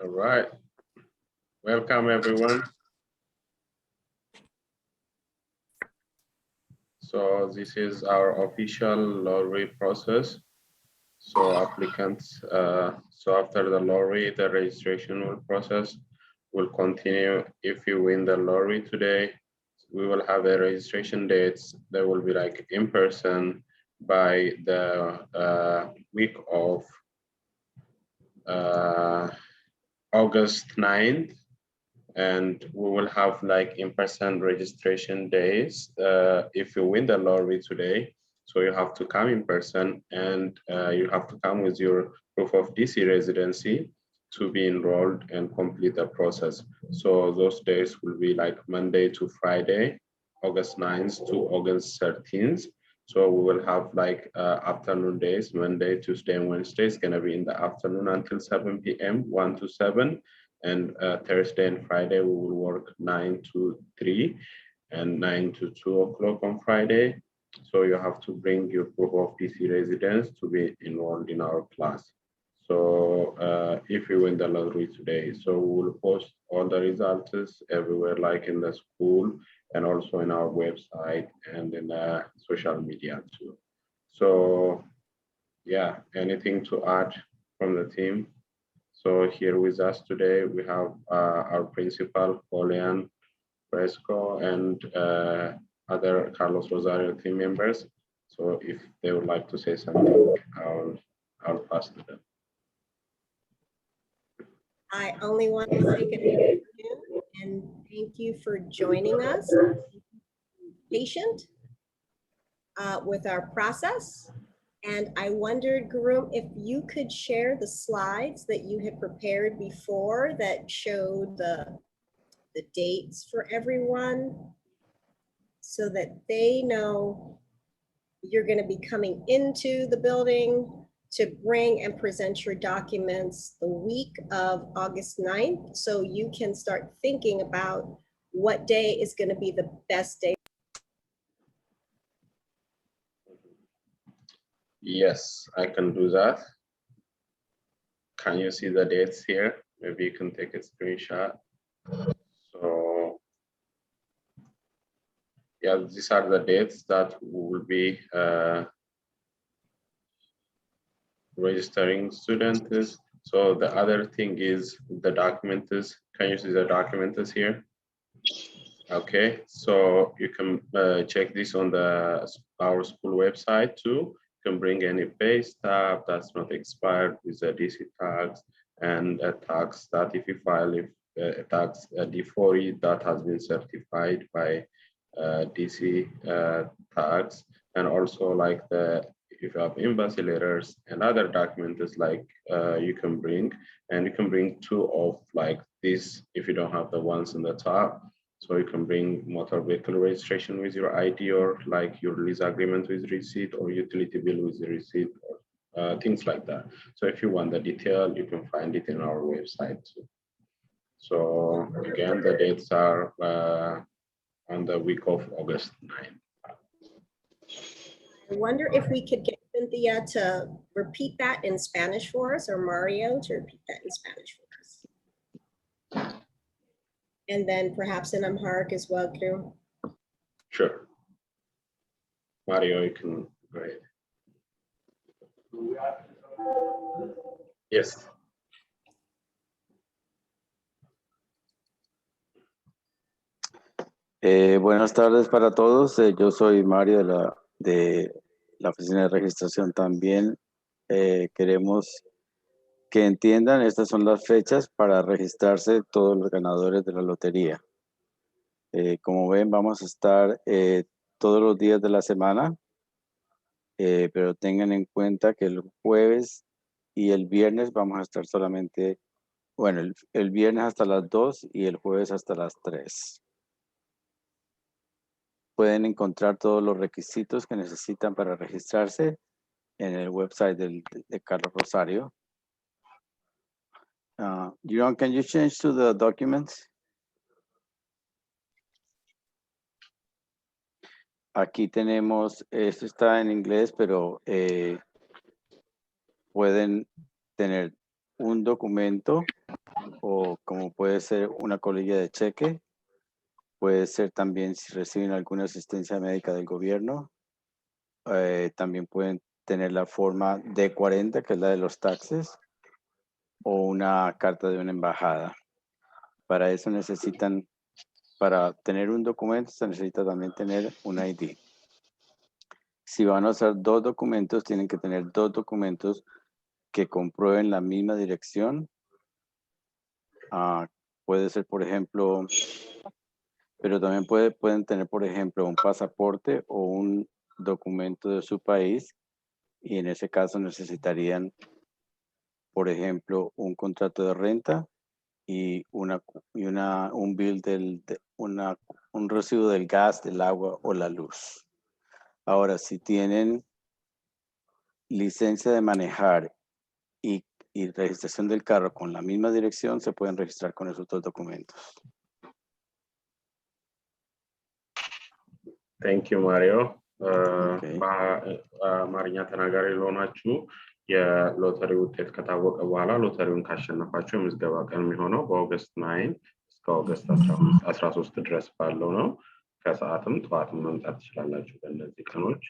All right. Welcome, everyone. So this is our official lottery process. So applicants, so after the lottery, the registration will continue. If you win the lottery today, we will have a registration dates. They will be like in person by the week of August 9th. And we will have like in-person registration days if you win the lottery today. So you have to come in person, and you have to come with your proof of DC residency to be enrolled and complete the process. So those days will be like Monday to Friday, August 9th to August 13th. So we will have like afternoon days, Monday, Tuesday, and Wednesday is gonna be in the afternoon until 7 p.m., 1 to 7. And Thursday and Friday, we will work 9 to 3 and 9 to 2 o'clock on Friday. So you have to bring your proof of DC residence to be enrolled in our class. So if you win the lottery today, so we will post all the results everywhere, like in the school and also in our website and in social media too. So yeah, anything to add from the team? So here with us today, we have our principal, Julian Fresco, and other Carlos Rosario team members. So if they would like to say something, I'll pass to them. I only want to say good afternoon and thank you for joining us. Patient with our process. And I wondered, Guru, if you could share the slides that you had prepared before that showed the dates for everyone so that they know you're going to be coming into the building to bring and present your documents the week of August 9th, so you can start thinking about what day is going to be the best day. Yes, I can do that. Can you see the dates here? Maybe you can take a screenshot. So yeah, these are the dates that we will be registering students. So the other thing is the documents. Can you see the documents here? Okay, so you can check this on our school website too. You can bring any pay stub that's not expired with the DC tax, and a tax that if you file a tax D40 that has been certified by DC tax, and also like if you have embassy letters and other documents like you can bring, and you can bring two of like this if you don't have the ones in the top. So you can bring motor vehicle registration with your ID, or like your lease agreement with receipt, or utility bill with the receipt, or things like that. So if you want the detail, you can find it in our website too. So again, the dates are on the week of August 9th. I wonder if we could get Cynthia to repeat that in Spanish for us, or Mario to repeat that in Spanish for us. And then perhaps in Amharic as well, too. Sure. Mario, you can go ahead. Yes. Buenas tardes para todos. Yo soy Mario de la Oficina de Registración también. Queremos que entiendan, estas son las fechas para registrarse todos los ganadores de la lotería. Como ven, vamos a estar todos los días de la semana, pero tengan en cuenta que el jueves y el viernes vamos a estar solamente, bueno, el viernes hasta las 2 y el jueves hasta las 3. Pueden encontrar todos los requisitos que necesitan para registrarse en el website de Carlos Rosario. Johan, can you change to the documents? Aquí tenemos, esto está en inglés, pero pueden tener un documento o como puede ser una colilla de cheque, puede ser también si reciben alguna asistencia médica del gobierno, también pueden tener la forma D40, que es la de los taxes, o una carta de una embajada. Para eso necesitan, para tener un documento, se necesita también tener un ID. Si van a usar dos documentos, tienen que tener dos documentos que comprueben la misma dirección. Puede ser, por ejemplo, pero también pueden tener, por ejemplo, un pasaporte o un documento de su país, y en ese caso necesitarían, por ejemplo, un contrato de renta y un bill un recibo del gas, del agua o la luz. Ahora, si tienen licencia de manejar y registración del carro con la misma dirección, se pueden registrar con esos dos documentos. Thank you, Mario. Okay. በአማርኛ ተናጋሪ ለሆናችሁ የሎተሪ ውጤት ከታወቀ በኋላ ሎተሪውን ካሸነፋችሁ የምዝገባ ቀን የሚሆነው በኦገስት 9 እስከ ኦገስት 13 ድረስ ባለው ነው። ከሰዓትም ጠዋትም መምጣት ትችላላችሁ በእነዚህ ቀኖች።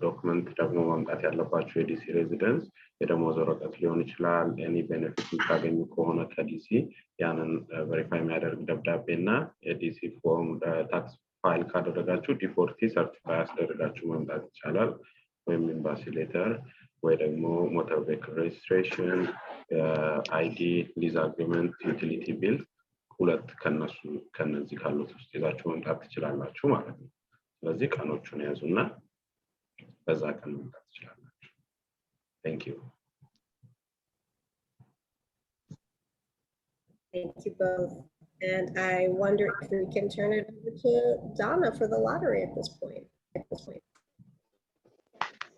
ዶክመንት ደግሞ ማምጣት ያለባችሁ የዲሲ ሬዚደንስ የደሞዝ ወረቀት ሊሆን ይችላል። ኤኒ ቤኔፊት የምታገኙ ከሆነ ከዲሲ ያንን ቬሪፋይ የሚያደርግ ደብዳቤ እና የዲሲ ፎርም ታክስ ፋይል ካደረጋችሁ ዲፎርቲ ሰርቲፋይ አስደርጋችሁ መምጣት ይቻላል። ወይም ኤምባሲ ሌተር ወይ ደግሞ ሞተር ቬሂክል ሬጅስትሬሽን፣ አይዲ፣ ሊዝ አግሪመንት፣ ዩቲሊቲ ቢል ሁለት ከነዚህ ካሉት ውስጥ ይዛችሁ መምጣት ትችላላችሁ ማለት ነው። ስለዚህ ቀኖቹን ያዙና በዛ ቀን መምጣት ትችላላችሁ። Thank you. Thank you both. And I wonder if we can turn it over to Donna for the lottery at this point.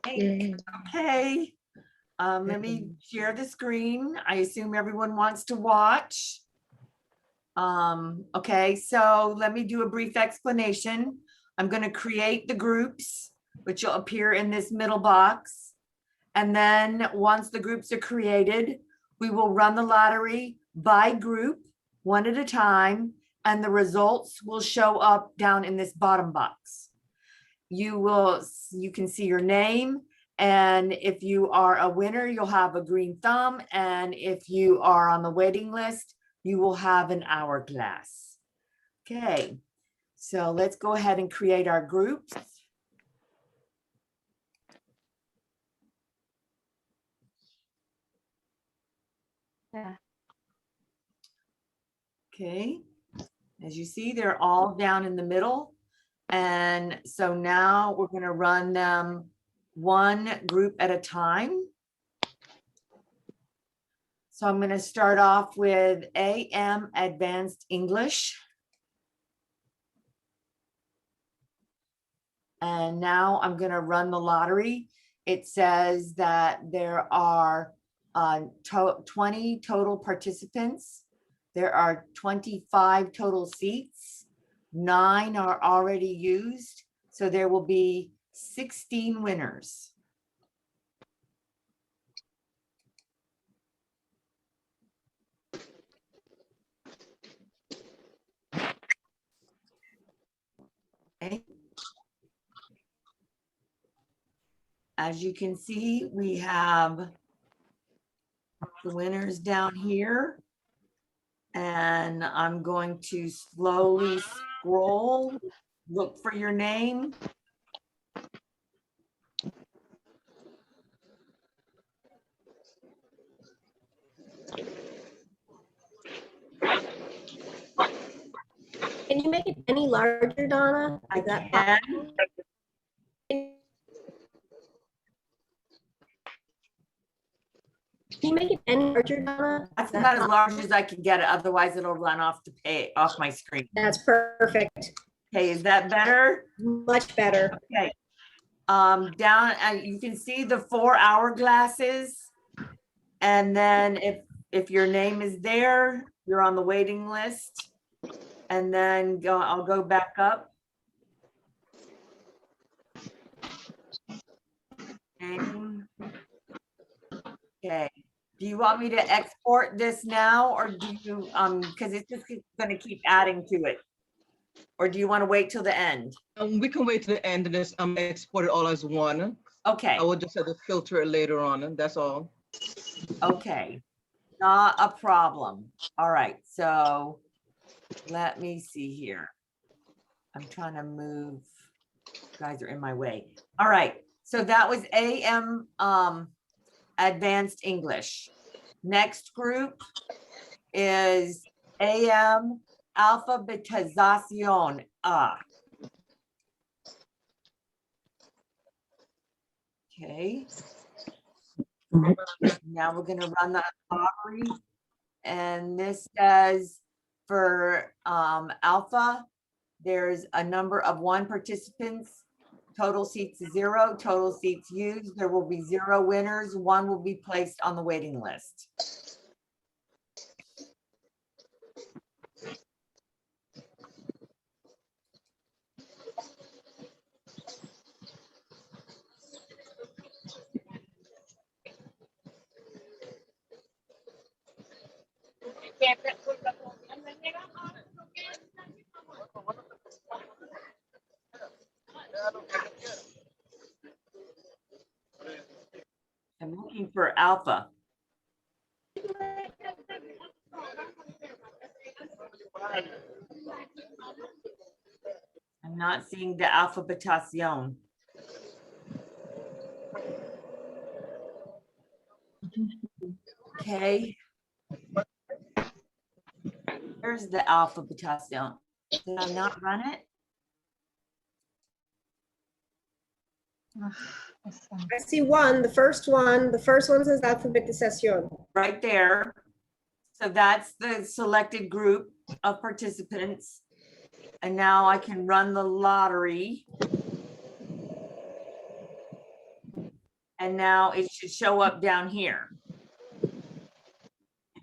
Okay. Let me share the screen. I assume everyone wants to watch. Okay, so let me do a brief explanation. I'm going to create the groups, which will appear in this middle box. And then once the groups are created, we will run the lottery by group, one at a time, and the results will show up down in this bottom box. You can see your name, and if you are a winner, you'll have a green thumb, and if you are on the waiting list, you will have an hourglass. Okay, so let's go ahead and create our groups. Yeah. Okay, as you see, they're all down in the middle. And so now we're going to run them one group at a time. So I'm going to start off with AM Advanced English. And now I'm going to run the lottery. It says that there are 20 total participants. There are 25 total seats. 9 are already used. So there will be 16 winners. Okay. As you can see, we have the winners down here. And I'm going to slowly scroll, look for your name. Can you make it any larger, Donna? I Is that can. possible? Can you make it any larger, Donna? That's about as large as I can get it, otherwise it'll run off my screen. That's perfect. Okay, is that better? Much better. Okay. Down, you can see the 4 hourglasses. And then if your name is there, you're on the waiting list. And then I'll go back up. Name. Okay. Do you want me to export this now or do you, because it's just gonna keep adding to it? Or do you want to wait till the end? We can wait to the end and just export it all as one. Okay, I will just have to filter it later on, that's all. okay, not a problem. All right, so let me see here. I'm trying to move, you guys are in my way. All right, so that was AM Advanced English. Next group is AM Alfabetización. Okay. Now we're gonna run the lottery. And this says for Alpha, there's a number of 1 participants, total seats 0, total seats used. There will be 0 winners. 1 will be placed on the waiting list. I'm looking for Alpha. I'm not seeing the alphabetización. Okay. There's the alphabetización. Did I not run it? I see one, the first one says alfabetización. Right there. So that's the selected group of participants. And now I can run the lottery. And now it should show up down here.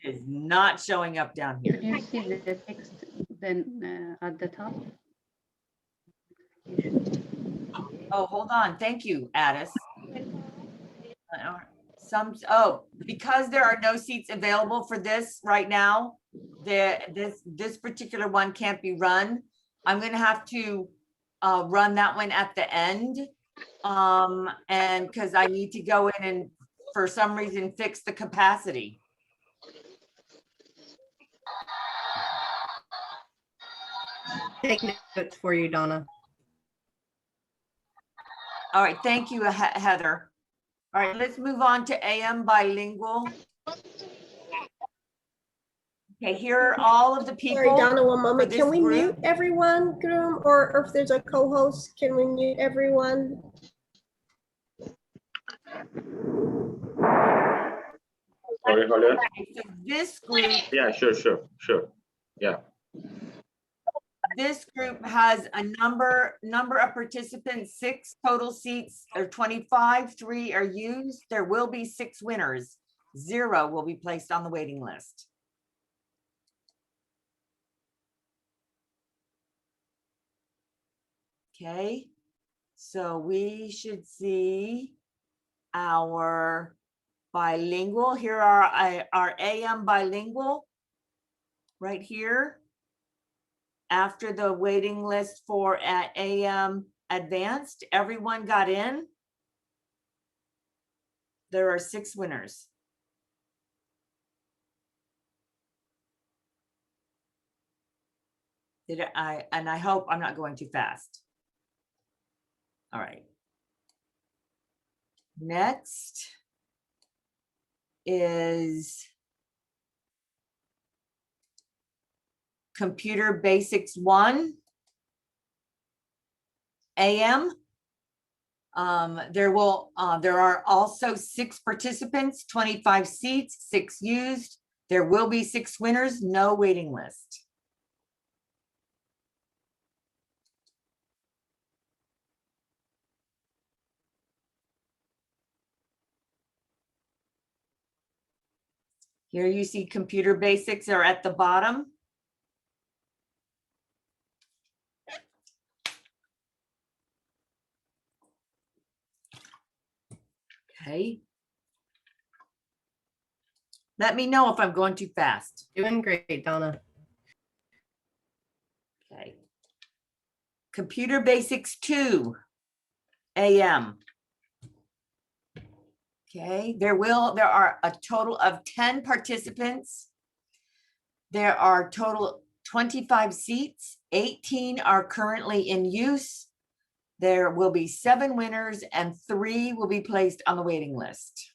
It is not showing up down Could here. you see the text then at the top? Oh, hold on. Thank you, Addis. Because there are no seats available for this right now, this particular one can't be run. I'm gonna have to run that one at the end. And because I need to go in and for some reason fix the capacity. Take notes for you, Donna. All right, thank you, Heather. All right, let's move on to AM bilingual. Okay, here are all of the people. Sorry, Donna, one moment. this Can we group. mute everyone, Groom? Or if there's a co-host, can we mute everyone? Sorry, hold on. So this group, Yeah, sure. Yeah. this group has a number of participants, 6 total seats, or 25, 3 are used. There will be 6 winners. 0 will be placed on the waiting list. Okay, so we should see our bilingual. Here are our AM bilingual right here. After the waiting list for AM advanced, everyone got in. There are 6 winners. And I hope I'm not going too fast. All right. Next is Computer Basics 1, AM. There are also 6 participants, 25 seats, 6 used. There will be 6 winners, no waiting list. Here you see Computer Basics are at the bottom. Okay. Let me know if I'm going too fast. Doing great, Donna. Okay. Computer Basics 2 AM. Okay, there are a total of 10 participants. There are total 25 seats, 18 are currently in use. There will be 7 winners and 3 will be placed on the waiting list.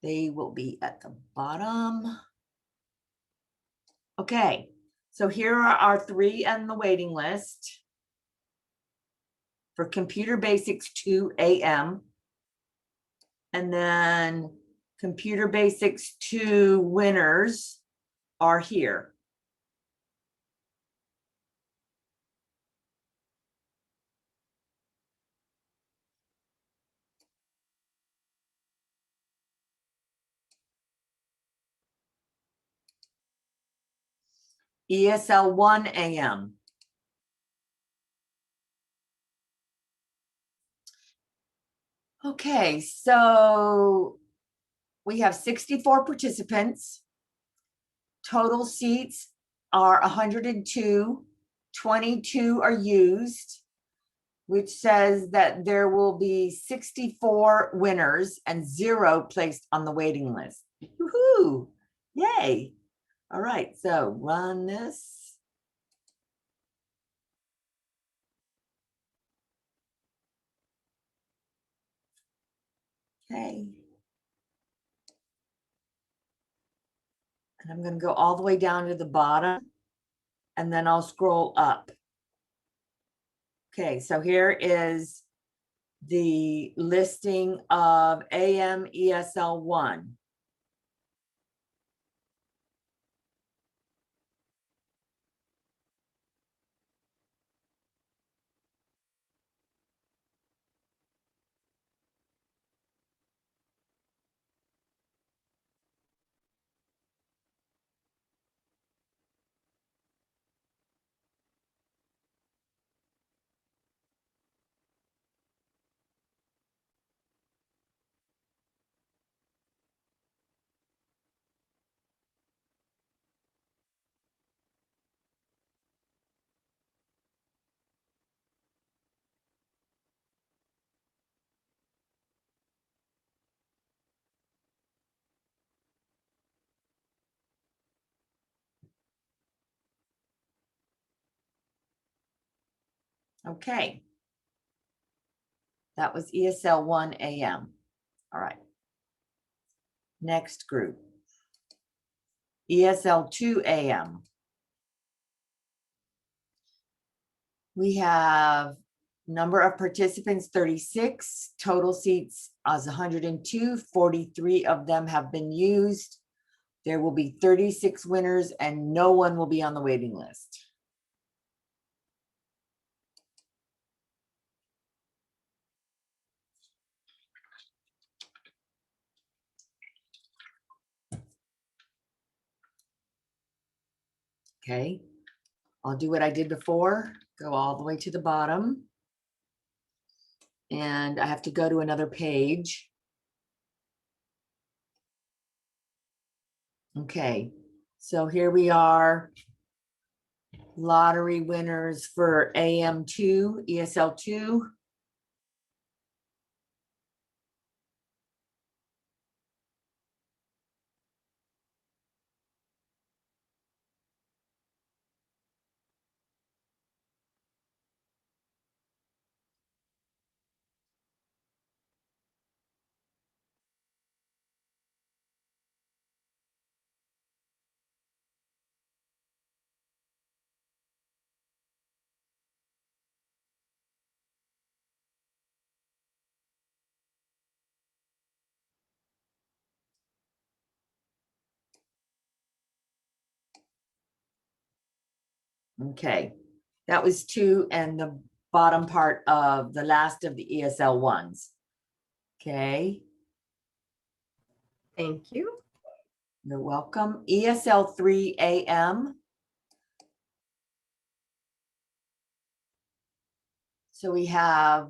They will be at the bottom. Okay, so here are our 3 on the waiting list for Computer Basics 2 AM. And then Computer Basics 2 winners are here. ESL 1 AM. Okay, so we have 64 participants. Total seats are 102, 22 are used, which says that there will be 64 winners and 0 placed on the waiting list. Woohoo! Yay! All right, so run this. Okay. And I'm going to go all the way down to the bottom and then I'll scroll up. Okay, so here is the listing of AM ESL 1. Okay. That was ESL 1 AM. All right. Next group. ESL 2 AM. We have number of participants 36, total seats as 102, 43 of them have been used. There will be 36 winners and no one will be on the waiting list. Okay, I'll do what I did before, go all the way to the bottom. And I have to go to another page. Okay, so here we are. Lottery winners for AM2, ESL2. Okay, that was 2 and the bottom part of the last of the ESL ones. Okay, Thank you. you're welcome. ESL 3 AM. So we have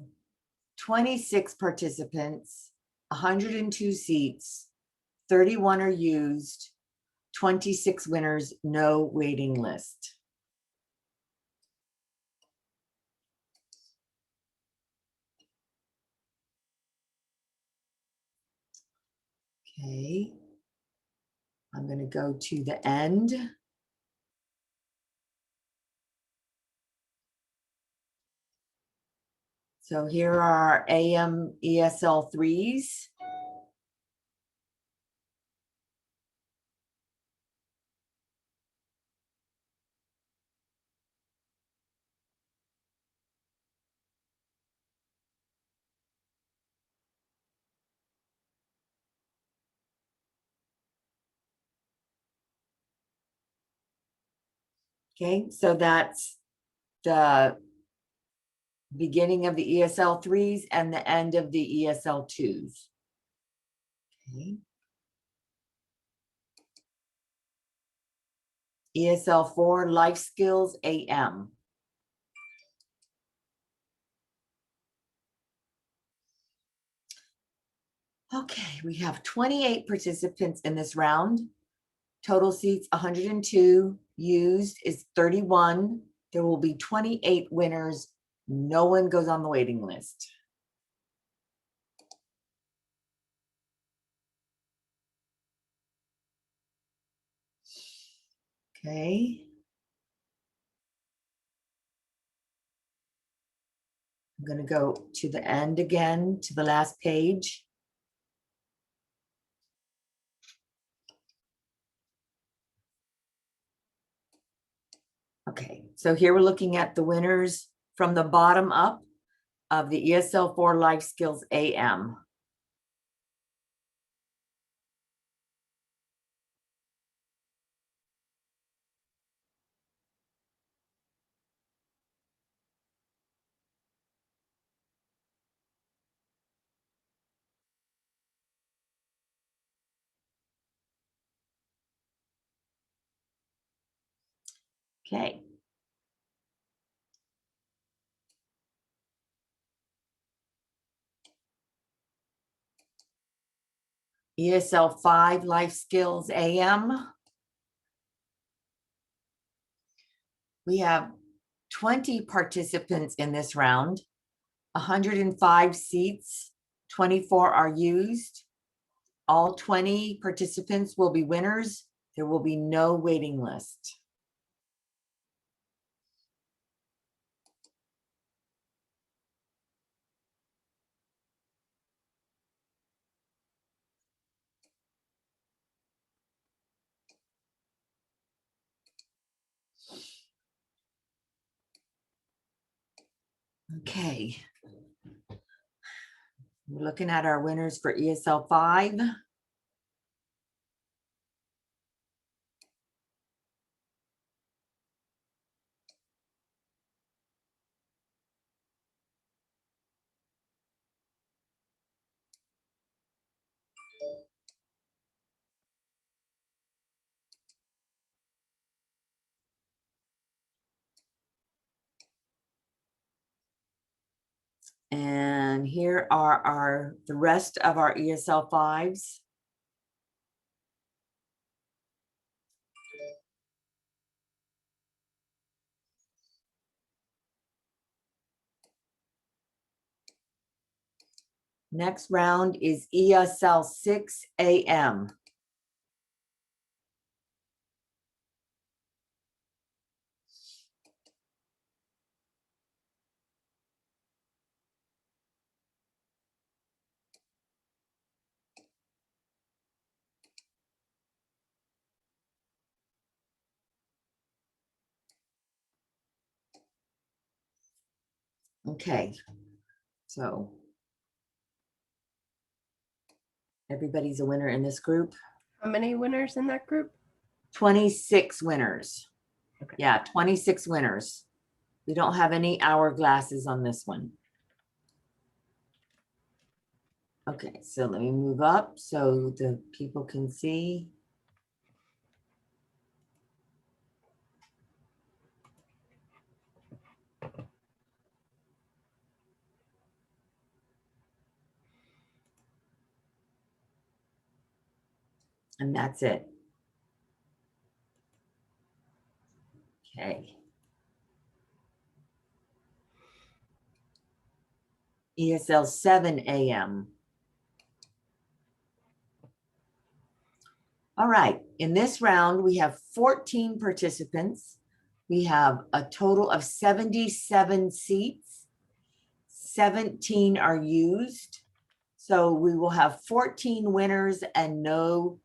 26 participants, 102 seats, 31 are used, 26 winners, no waiting list. Okay. I'm going to go to the end. So here are our AM ESL 3s. Okay, so that's the beginning of the ESL 3s and the end of the ESL 2s. Okay. ESL 4 Life Skills AM. Okay, we have 28 participants in this round. Total seats 102, used is 31. There will be 28 winners. No one goes on the waiting list. Okay. I'm going to go to the end again, to the last page. Okay, so here we're looking at the winners from the bottom up of the ESL 4 Life Skills AM. Okay. ESL 5 Life Skills AM. We have 20 participants in this round, 105 seats, 24 are used. All 20 participants will be winners. There will be no waiting list. Okay. We're looking at our winners for ESL 5. And here are the rest of our ESL 5s. Next round is ESL 6 AM. Okay, so everybody's a winner in this group. How many winners in that group? 26 winners. Okay. Yeah, 26 winners. We don't have any hourglasses on this one. Okay, so let me move up so the people can see. And that's it. Okay. ESL 7 a.m. All right, in this round, we have 14 participants. We have a total of 77 seats. 17 are used. So we will have 14 winners and no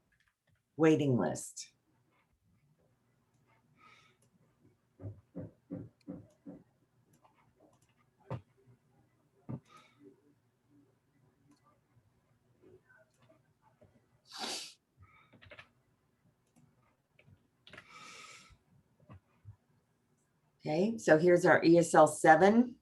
waiting list. Okay, so here's our ESL 7.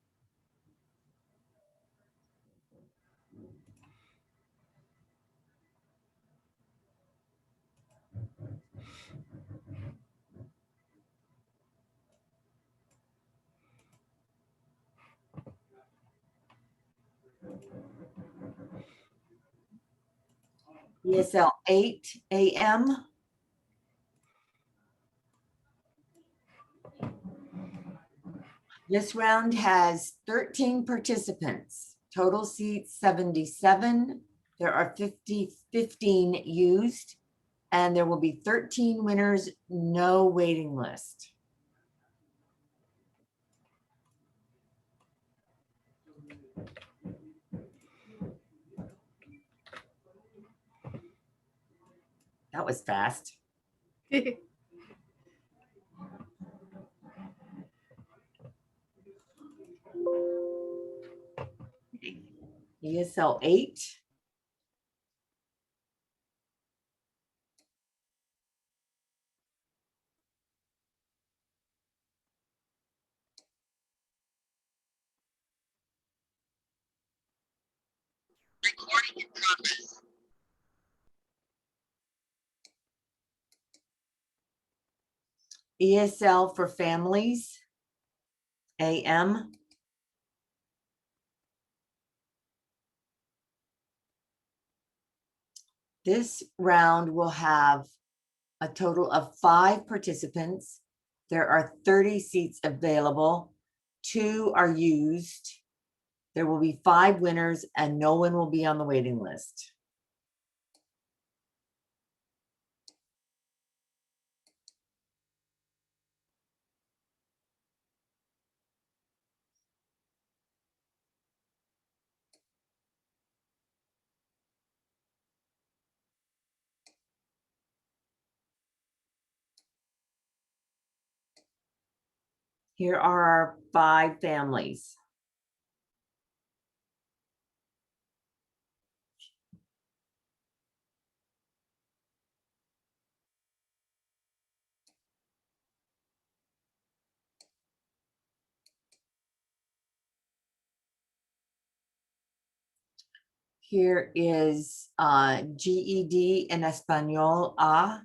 ESL 8 a.m. This round has 13 participants, total seats 77. There are 15 used, and there will be 13 winners, no waiting list. That was fast. ESL 8. ESL for families, AM. This round will have a total of 5 participants. There are 30 seats available. 2 are used. There will be 5 winners and no one will be on the waiting list. Here are our 5 families. Here is GED in Espanol A,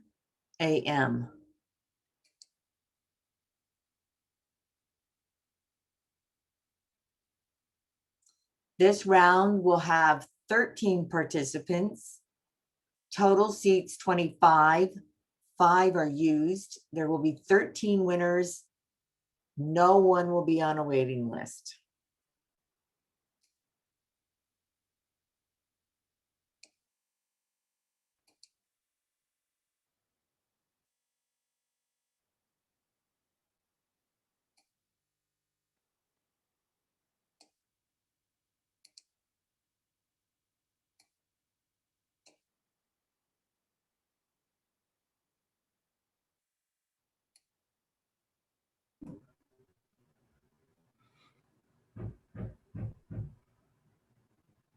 AM. This round will have 13 participants, total seats 25, 5 are used. There will be 13 winners. No one will be on a waiting list.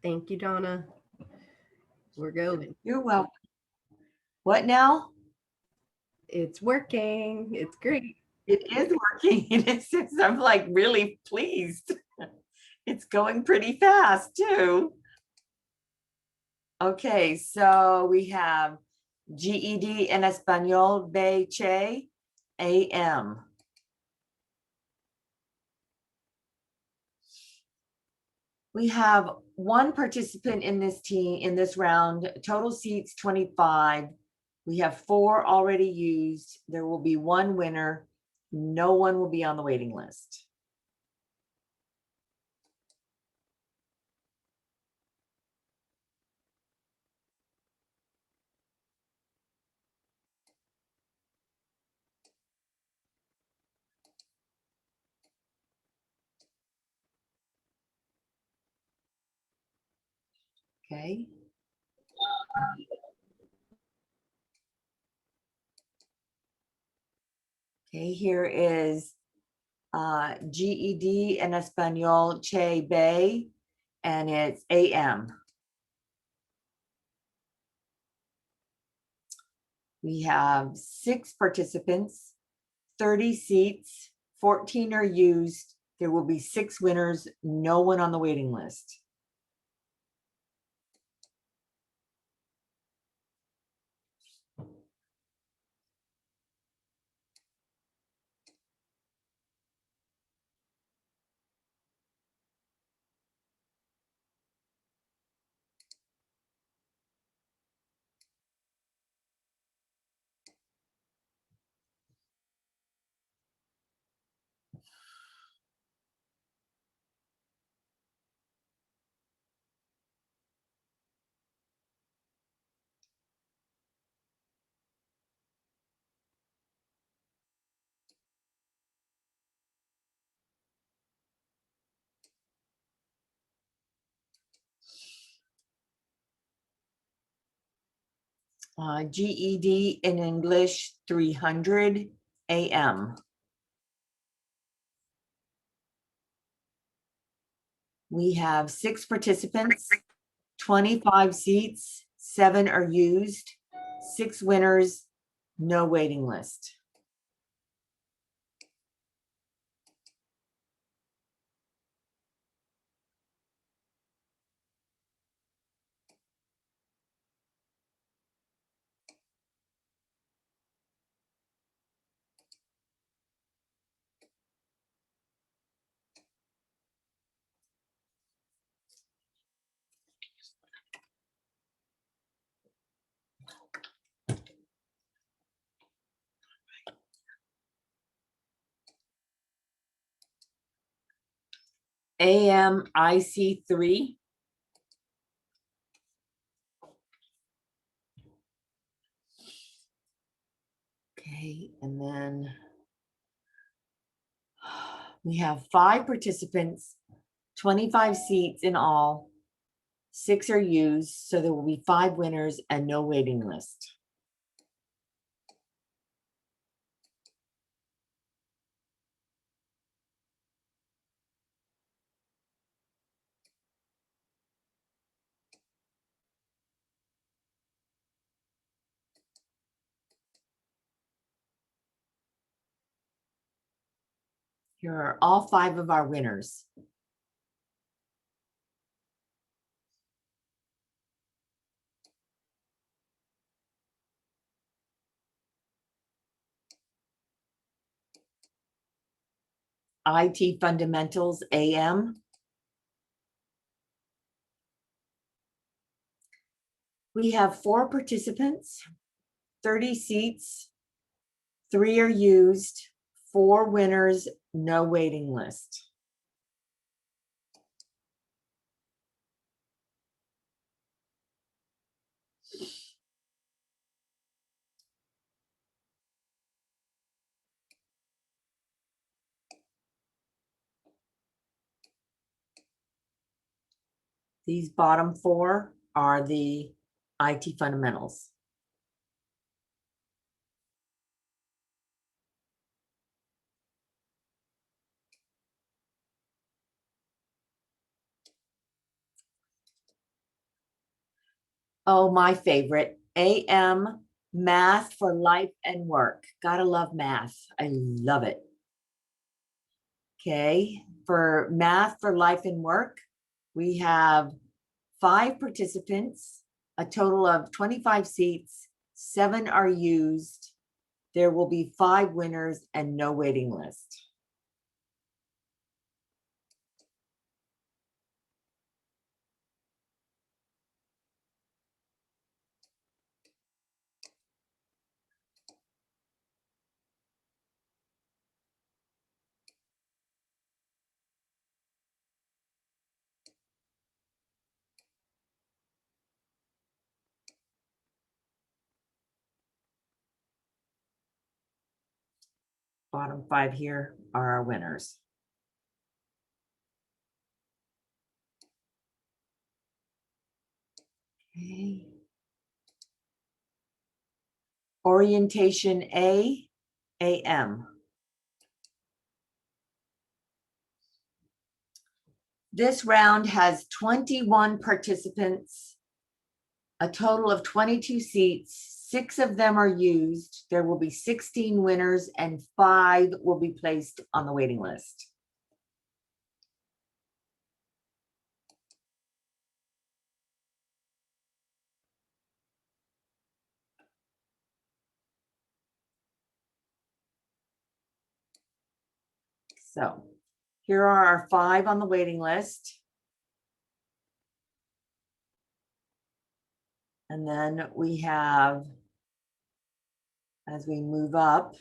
Thank you, Donna. We're going. You're welcome. What now? It's working. It's great. It is working. I'm like really pleased. It's going pretty fast too. Okay, so we have GED en Español B, Che, AM. We have 1 participant in this team, in this round, total seats 25, We have 4 already used. There will be 1 winner. No one will be on the waiting list. Okay. Okay, here is GED in Espanol, Che Bay, and it's AM. We have 6 participants, 30 seats, 14 are used. There will be 6 winners, no one on the waiting list. GED in English, 300 AM. We have 6 participants, 25 seats, 7 are used, 6 winners, no waiting list. AM IC3. Okay, and then we have 5 participants, 25 seats in all. 6 are used, so there will be 5 winners and no waiting list. Here are all 5 of our winners. IT Fundamentals AM. We have 4 participants, 30 seats, 3 are used, 4 winners, no waiting list. These bottom 4 are the IT fundamentals. Oh, my favorite, AM Math for Life and Work. Gotta love math. I love it. Okay, for Math for Life and Work, we have 5 participants, a total of 25 seats, 7 are used. There will be 5 winners and no waiting list. bottom 5 here are our winners. Okay. Orientation A, AM. This round has 21 participants, a total of 22 seats. 6 of them are used. There will be 16 winners and 5 will be placed on the waiting list. So here are our 5 on the waiting list. And then we have, as we move up,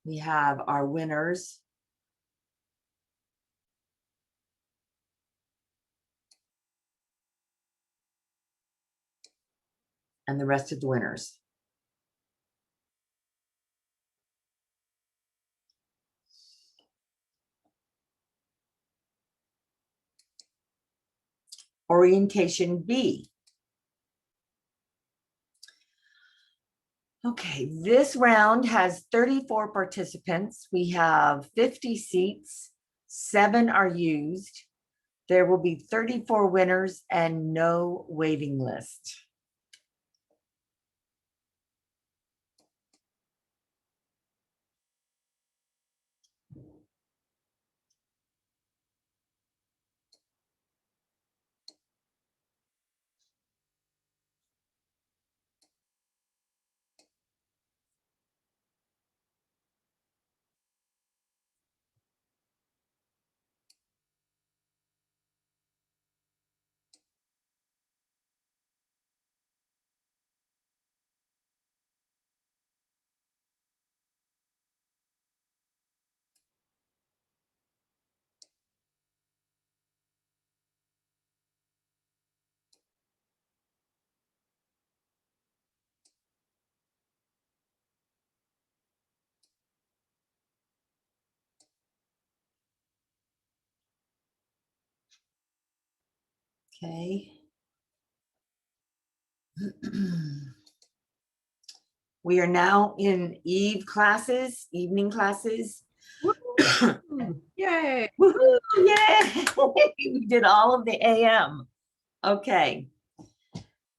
we have our winners. And the rest of the winners. Orientation B. Okay, this round has 34 participants. We have 50 seats, 7 are used. There will be 34 winners and no waiting list. Okay. We are now in Eve classes, evening classes. Yay. Woohoo, yay! We did all of the AM. Okay.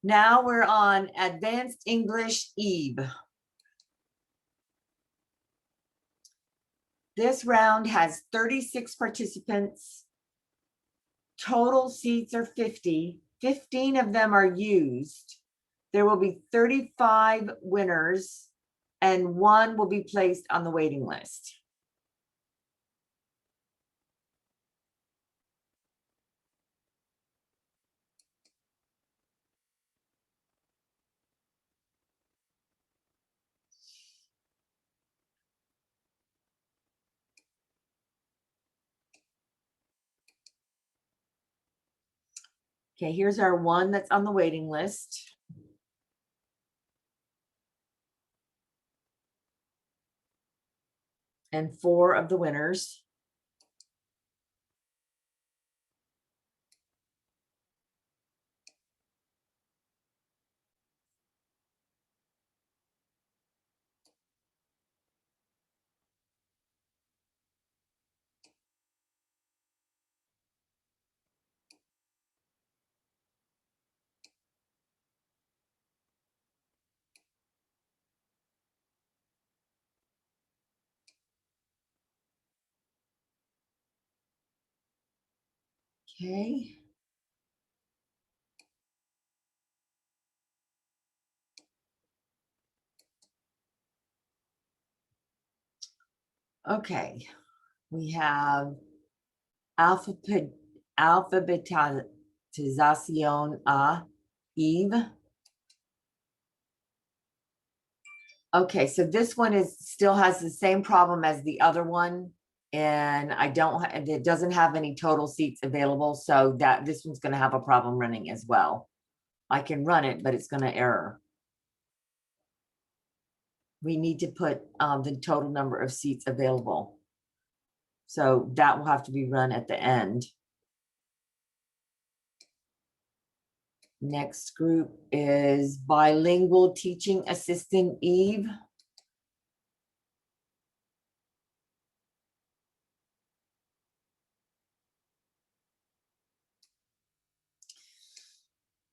Now we're on Advanced English Eve. This round has 36 participants. Total seats are 50. 15 of them are used. There will be 35 winners and 1 will be placed on the waiting list. Okay, here's our 1 that's on the waiting list. And 4 of the winners. Okay. Okay, we have alphabetización a Eve. Okay, so this one still has the same problem as the other one. And it doesn't have any total seats available. So this one's gonna have a problem running as well. I can run it, but it's gonna error. we need to put the total number of seats available. So that will have to be run at the end. Next group is bilingual teaching assistant Eve.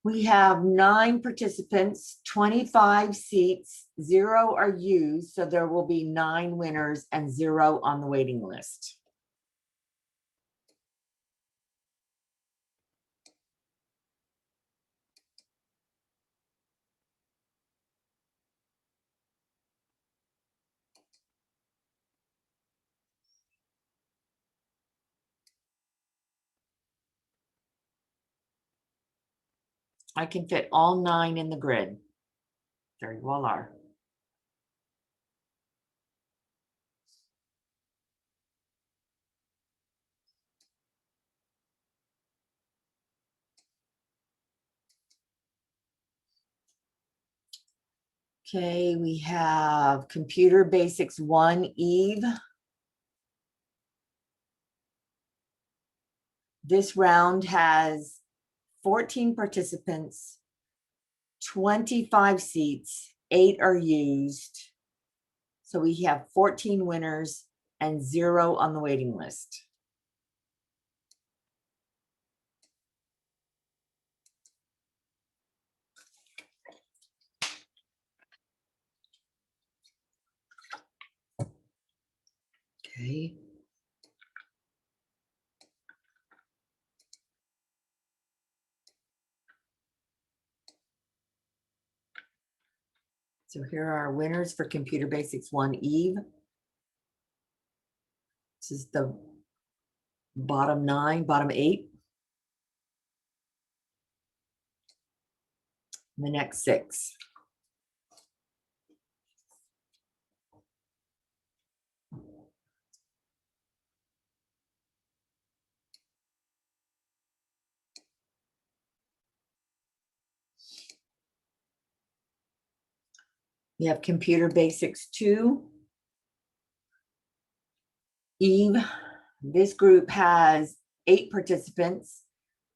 We have 9 participants, 25 seats, 0 are used, so there will be 9 winners and 0 on the waiting list. I can fit all 9 in the grid. There you all are. Okay, we have Computer Basics 1, Eve. This round has 14 participants, 25 seats, 8 are used. So we have 14 winners and 0 on the waiting list. Okay. So here are our winners for Computer Basics 1 Eve. This is the bottom 9, bottom 8. The next 6. We have Computer Basics 2. Eve, this group has 8 participants.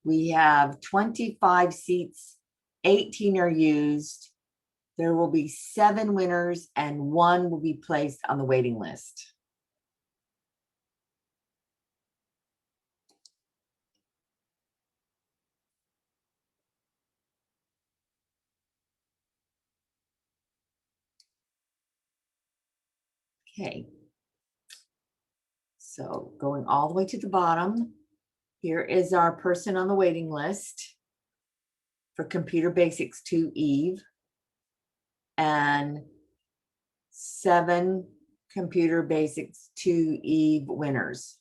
We have 25 seats, 18 are used. There will be 7 winners and 1 will be placed on the waiting list. Okay. So going all the way to the bottom, here is our person on the waiting list for Computer Basics 2 Eve, and 7 Computer Basics 2 Eve winners.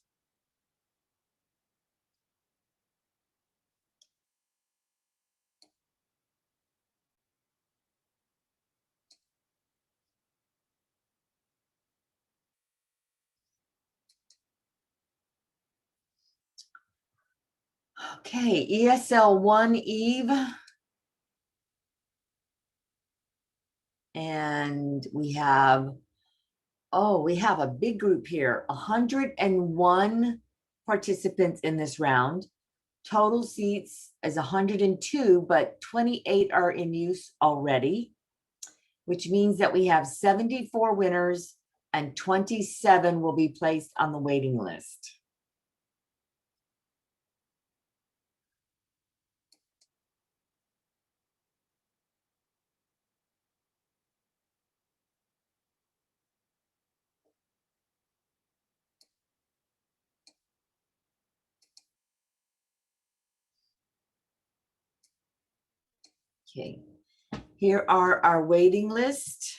Okay, ESL 1 Eve. And we have a big group here, 101 participants in this round. Total seats is 102, but 28 are in use already, which means that we have 74 winners and 27 will be placed on the waiting list. Okay, here are our waiting list.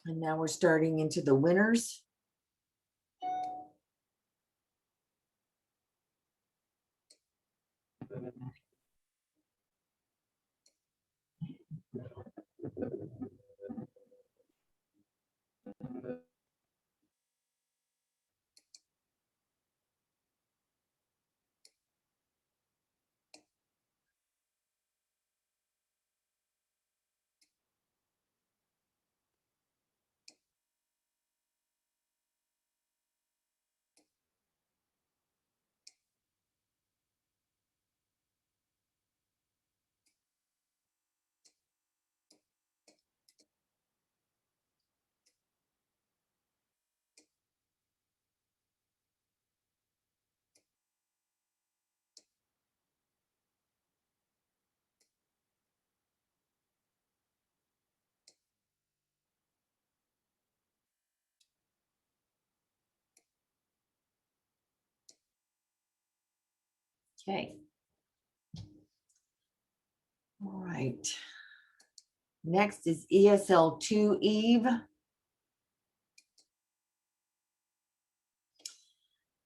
And now we're starting into the winners. Okay. All right. Next is ESL 2 Eve.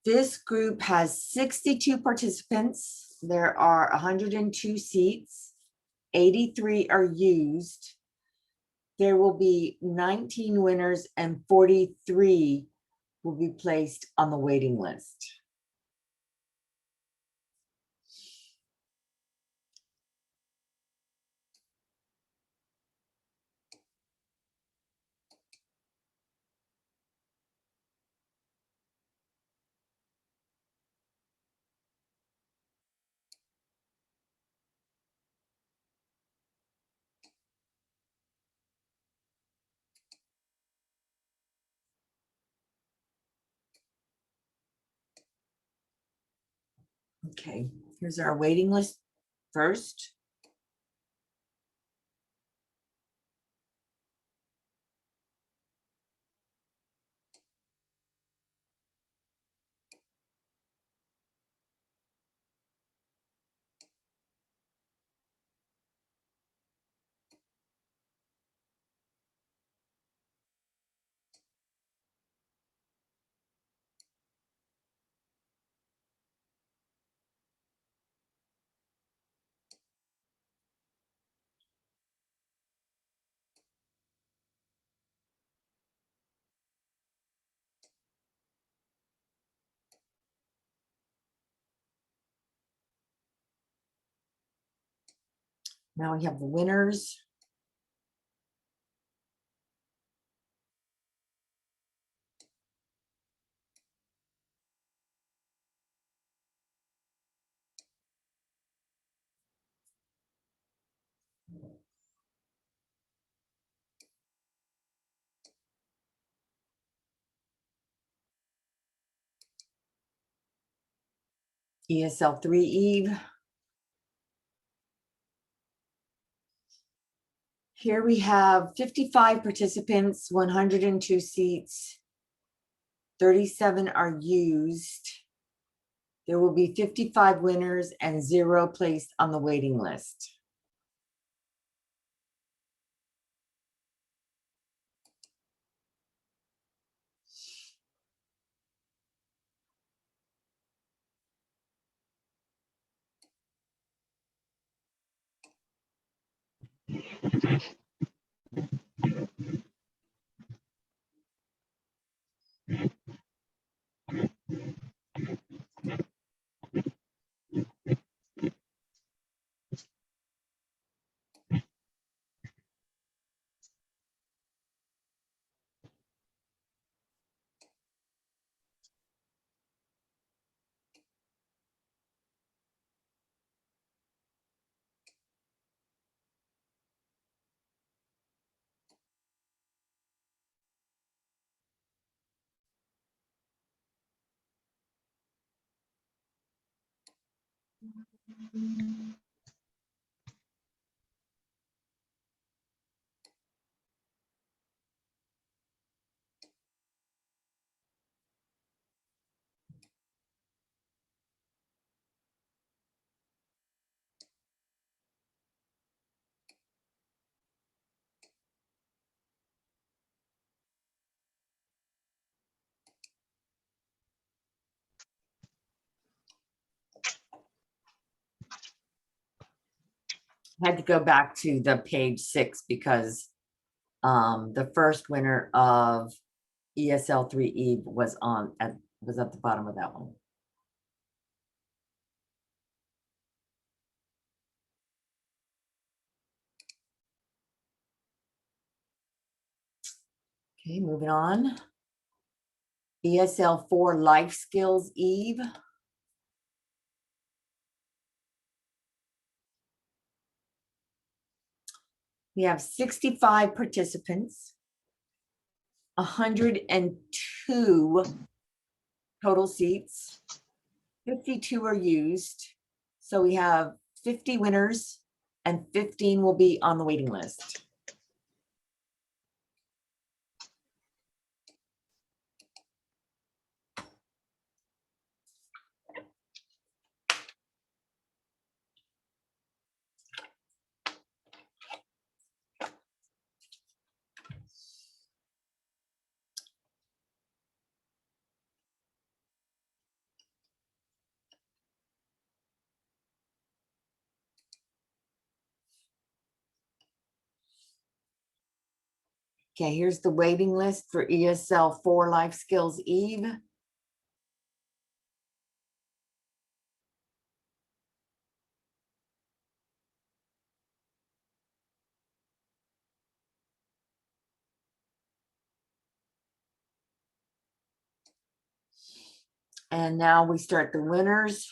This group has 62 participants. There are 102 seats. 83 are used. There will be 19 winners and 43 will be placed on the waiting list. Okay, here's our waiting list first. Now we have the winners. ESL 3 Eve. Here we have 55 participants, 102 seats. 37 are used. There will be 55 winners and 0 placed on the waiting list. had to go back to the page 6 because the first winner of ESL 3 Eve was at the bottom of that one. Okay, moving on. ESL 4 Life Skills Eve. We have 65 participants, 102 total seats, 52 are used. So we have 50 winners and 15 will be on the waiting list. Okay, here's the waiting list for ESL 4 Life Skills Eve. And now we start the winners.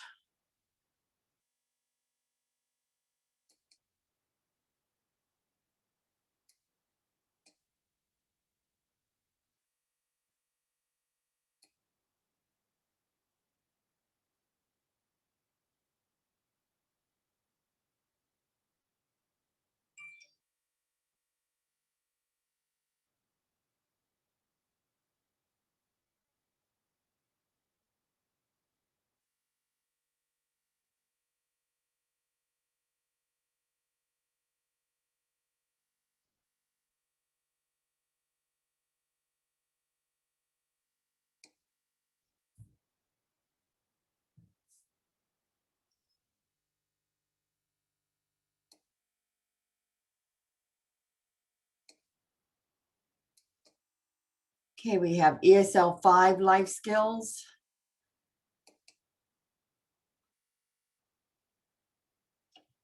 Okay, we have ESL 5 Life Skills.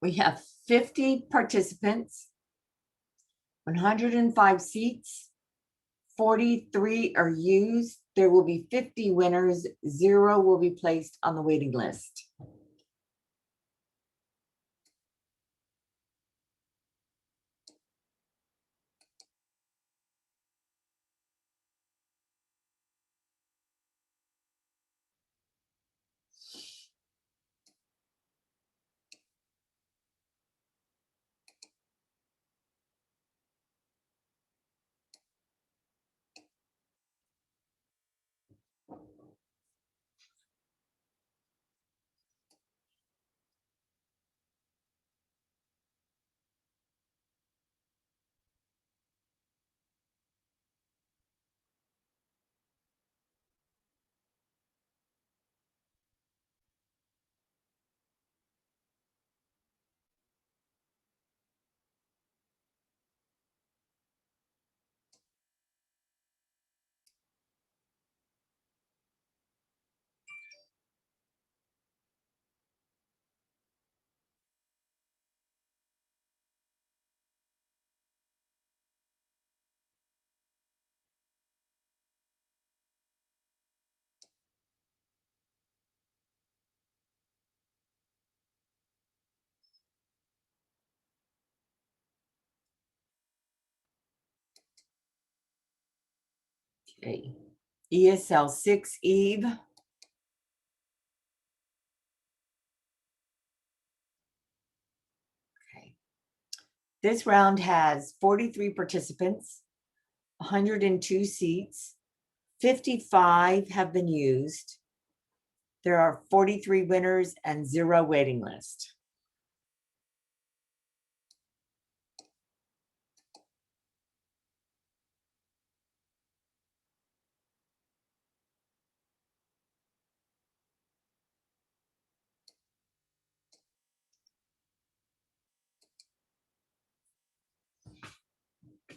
We have 50 participants, 105 seats, 43 are used. There will be 50 winners, 0 will be placed on the waiting list. Okay, ESL 6 Eve. Okay. This round has 43 participants, 102 seats, 55 have been used. There are 43 winners and 0 waiting list.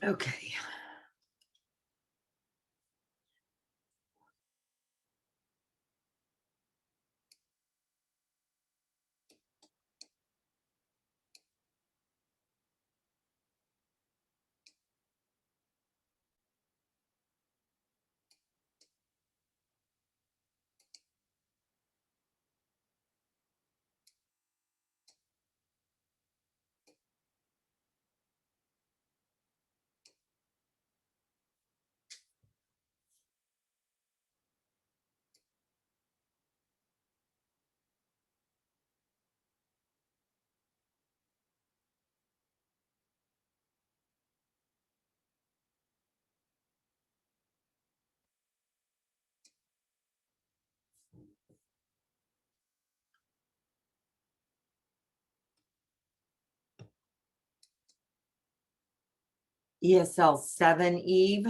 Okay. ESL 7, Eve.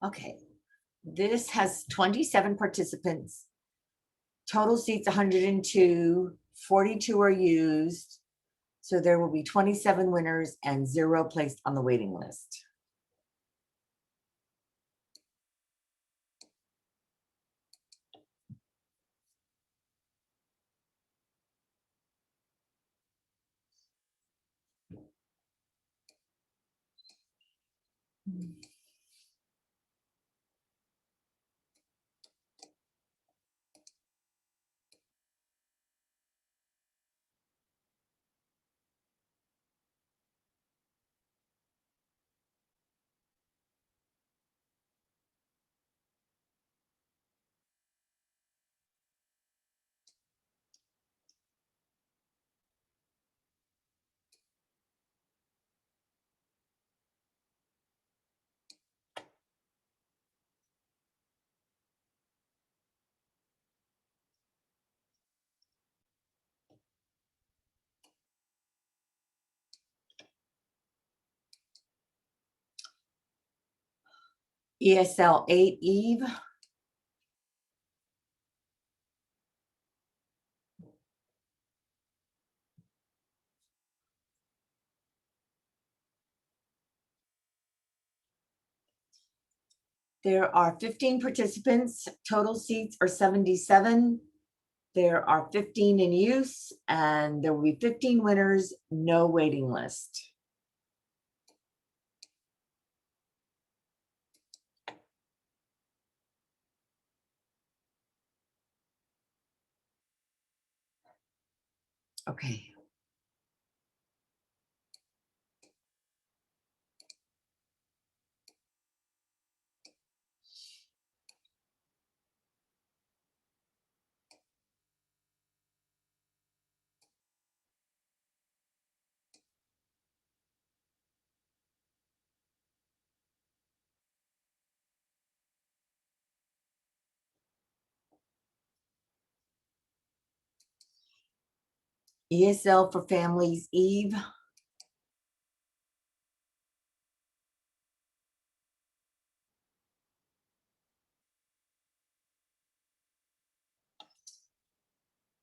Okay, this has 27 participants. Total seats 102, 42 are used. So there will be 27 winners and 0 placed on the waiting list. ESL 8, Eve. There are 15 participants. Total seats are 77. There are 15 in use, and there will be 15 winners, no waiting list. Okay. ESL for families, Eve.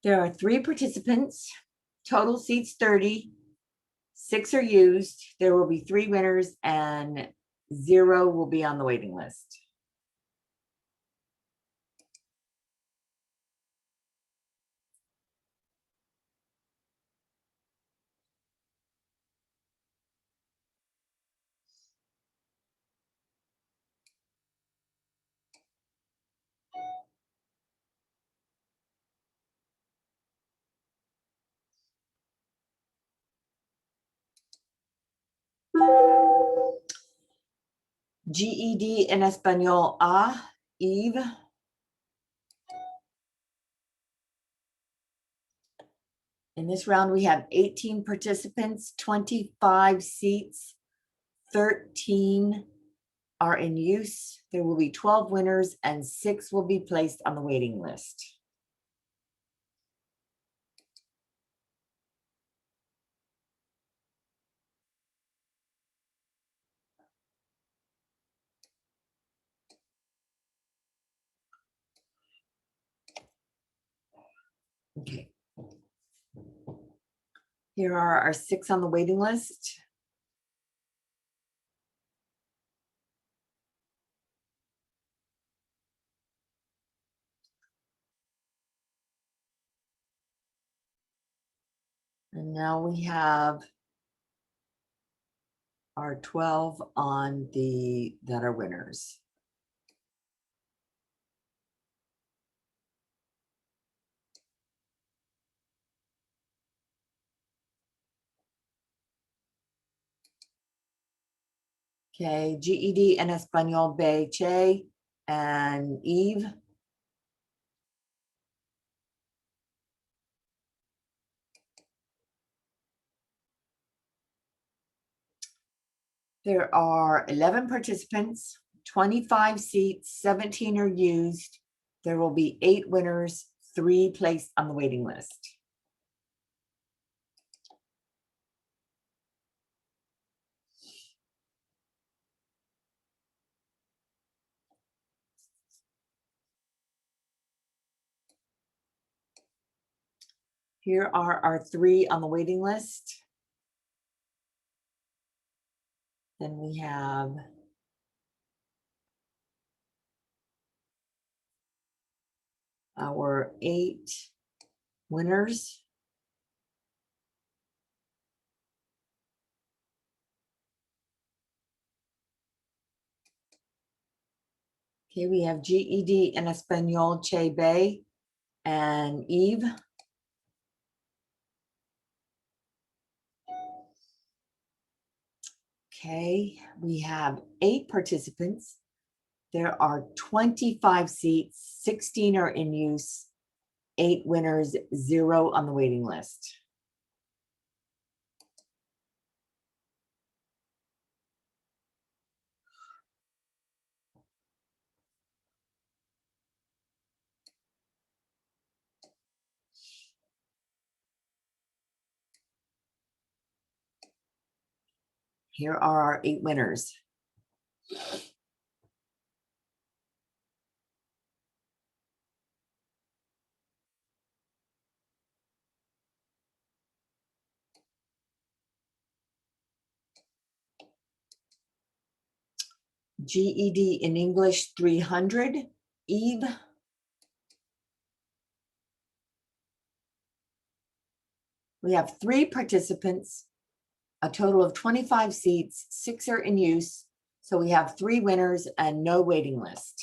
There are 3 participants, total seats 30, 6 are used. There will be 3 winners and 0 will be on the waiting list. GED en español A, Eve. In this round, we have 18 participants, 25 seats, 13 are in use. There will be 12 winners and 6 will be placed on the waiting list. Okay. Here are our 6 on the waiting list. And now we have our 12 on that are winners. Okay, GED en Español Bay Che and Eve. There are 11 participants, 25 seats, 17 are used. There will be 8 winners, 3 placed on the waiting list. Here are our 3 on the waiting list. Then we have our 8 winners. Okay, we have GED en Español Che Bay and Eve. Okay, we have 8 participants. There are 25 seats, 16 are in use, 8 winners, 0 on the waiting list. Here are our 8 winners. GED in English 300, Eve. We have 3 participants, a total of 25 seats, 6 are in use. So we have 3 winners and no waiting list.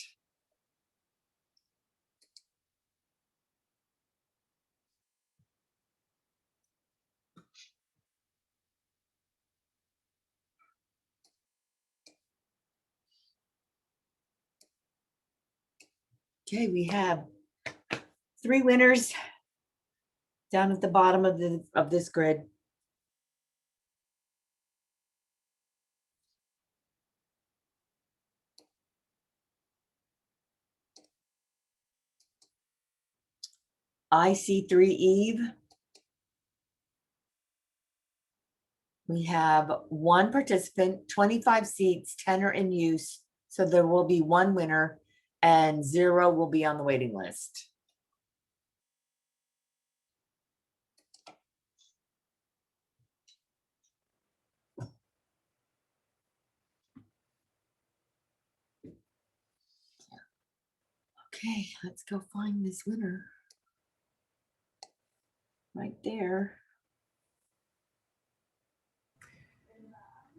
Okay, we have 3 winners down at the bottom of this grid. IC3 Eve. We have 1 participant, 25 seats, 10 are in use. So there will be 1 winner and 0 will be on the waiting list. Okay, let's go find this winner. Right there.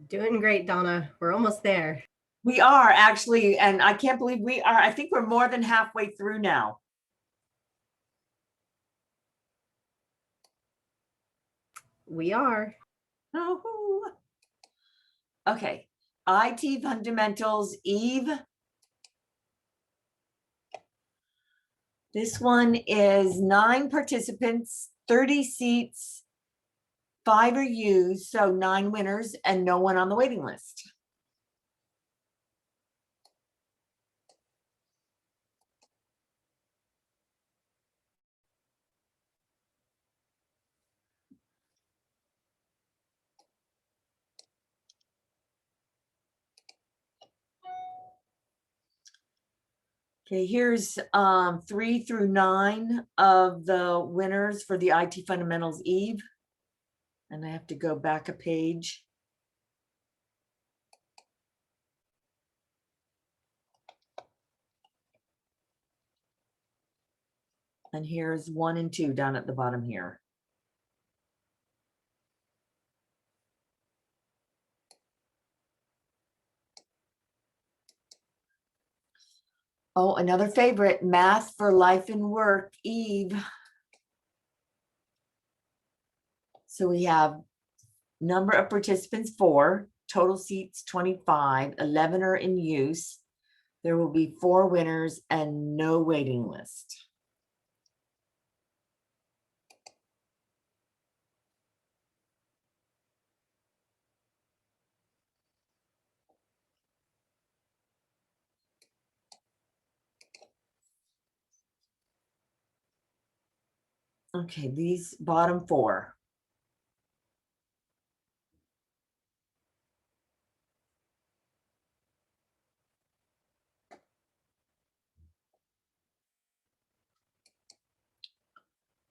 Doing great, Donna. We're almost there. We are actually, and I can't believe we are. I think we're more than halfway through now. We are. Oh. Okay, IT fundamentals, Eve. This one is 9 participants, 30 seats, 5 are used, so 9 winners and no one on the waiting list. Okay, here's 3 through 9 of the winners for the IT fundamentals Eve. And I have to go back a page. And here's 1 and 2 down at the bottom here. Oh, another favorite, Math for Life and Work, Eve. So we have number of participants 4, total seats 25, 11 are in use. There will be 4 winners and no waiting list. Okay, these bottom 4.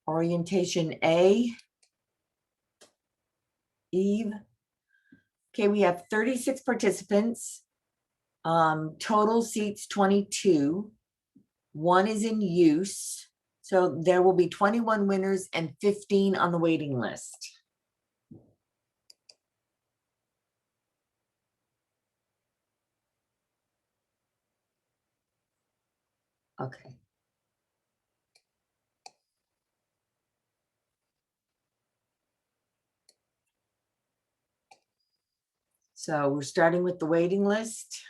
Orientation A, Eve. Okay, we have 36 participants. Total seats 22. 1 is in use. So there will be 21 winners and 15 on the waiting list. Okay. So we're starting with the waiting list.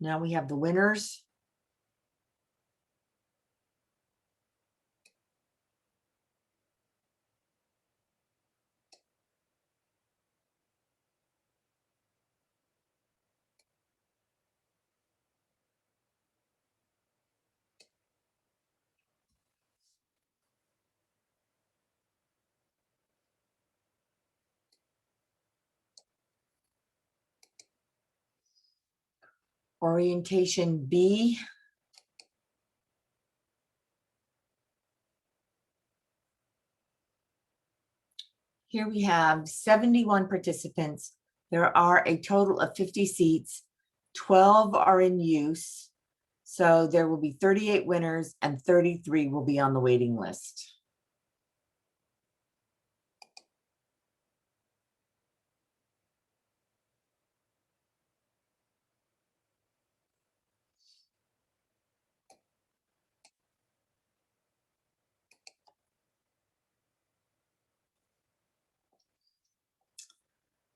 Now we have the winners. Orientation B. Here we have 71 participants. There are a total of 50 seats. 12 are in use. So there will be 38 winners and 33 will be on the waiting list.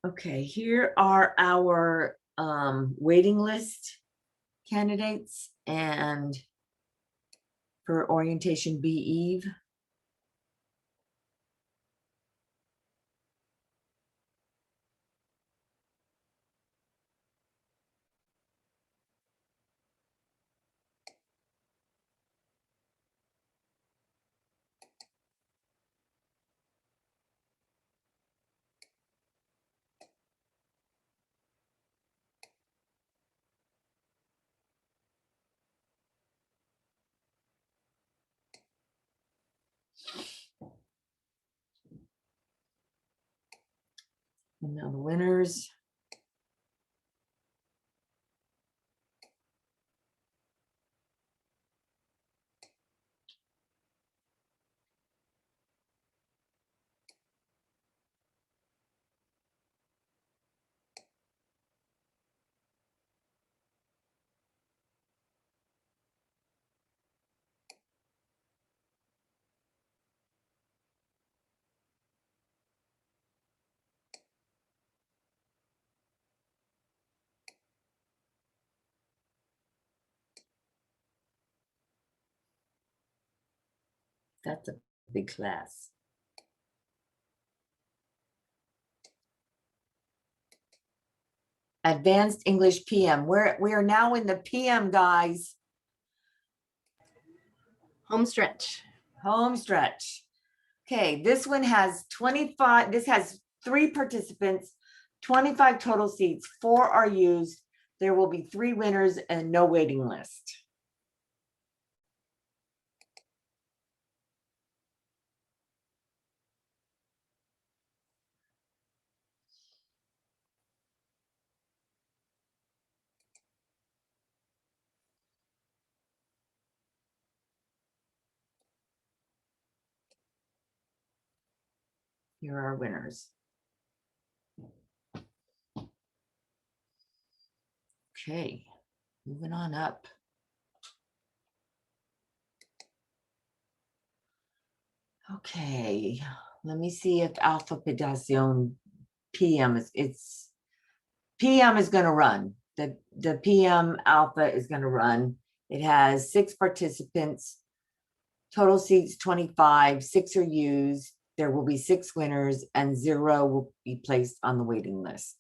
Okay, here are our waiting list candidates, and for orientation B, Eve. And now the winners. That's a big class. Advanced English PM. We are now in the PM, guys. Home stretch. home stretch. Okay, this one has 25, this has 3 participants, 25 total seats, 4 are used. There will be 3 winners and no waiting list. Here are winners. Okay, moving on up. Okay, let me see if Alpha Pedacion PM is, PM is gonna run. The PM Alpha is gonna run. It has 6 participants, total seats 25, 6 are used. There will be 6 winners and 0 will be placed on the waiting list.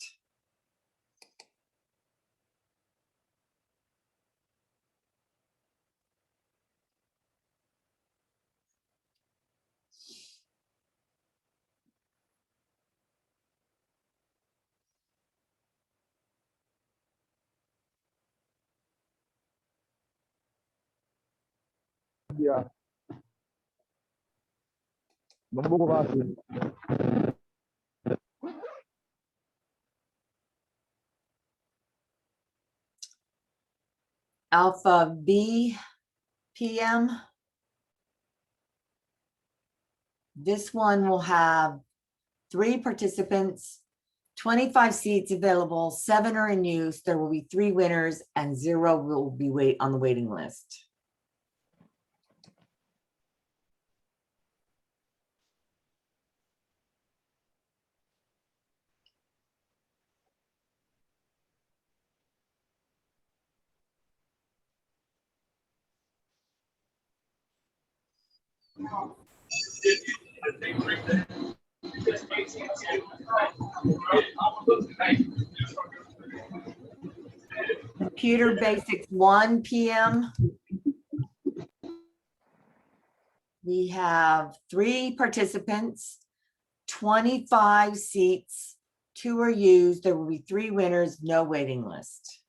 Yeah. Mambo basi. Alpha B PM. This one will have 3 participants, 25 seats available, 7 are in use. There will be 3 winners and 0 will be on the waiting list. Computer Basics 1 PM. We have 3 participants, 25 seats, 2 are used. There will be 3 winners, no waiting list.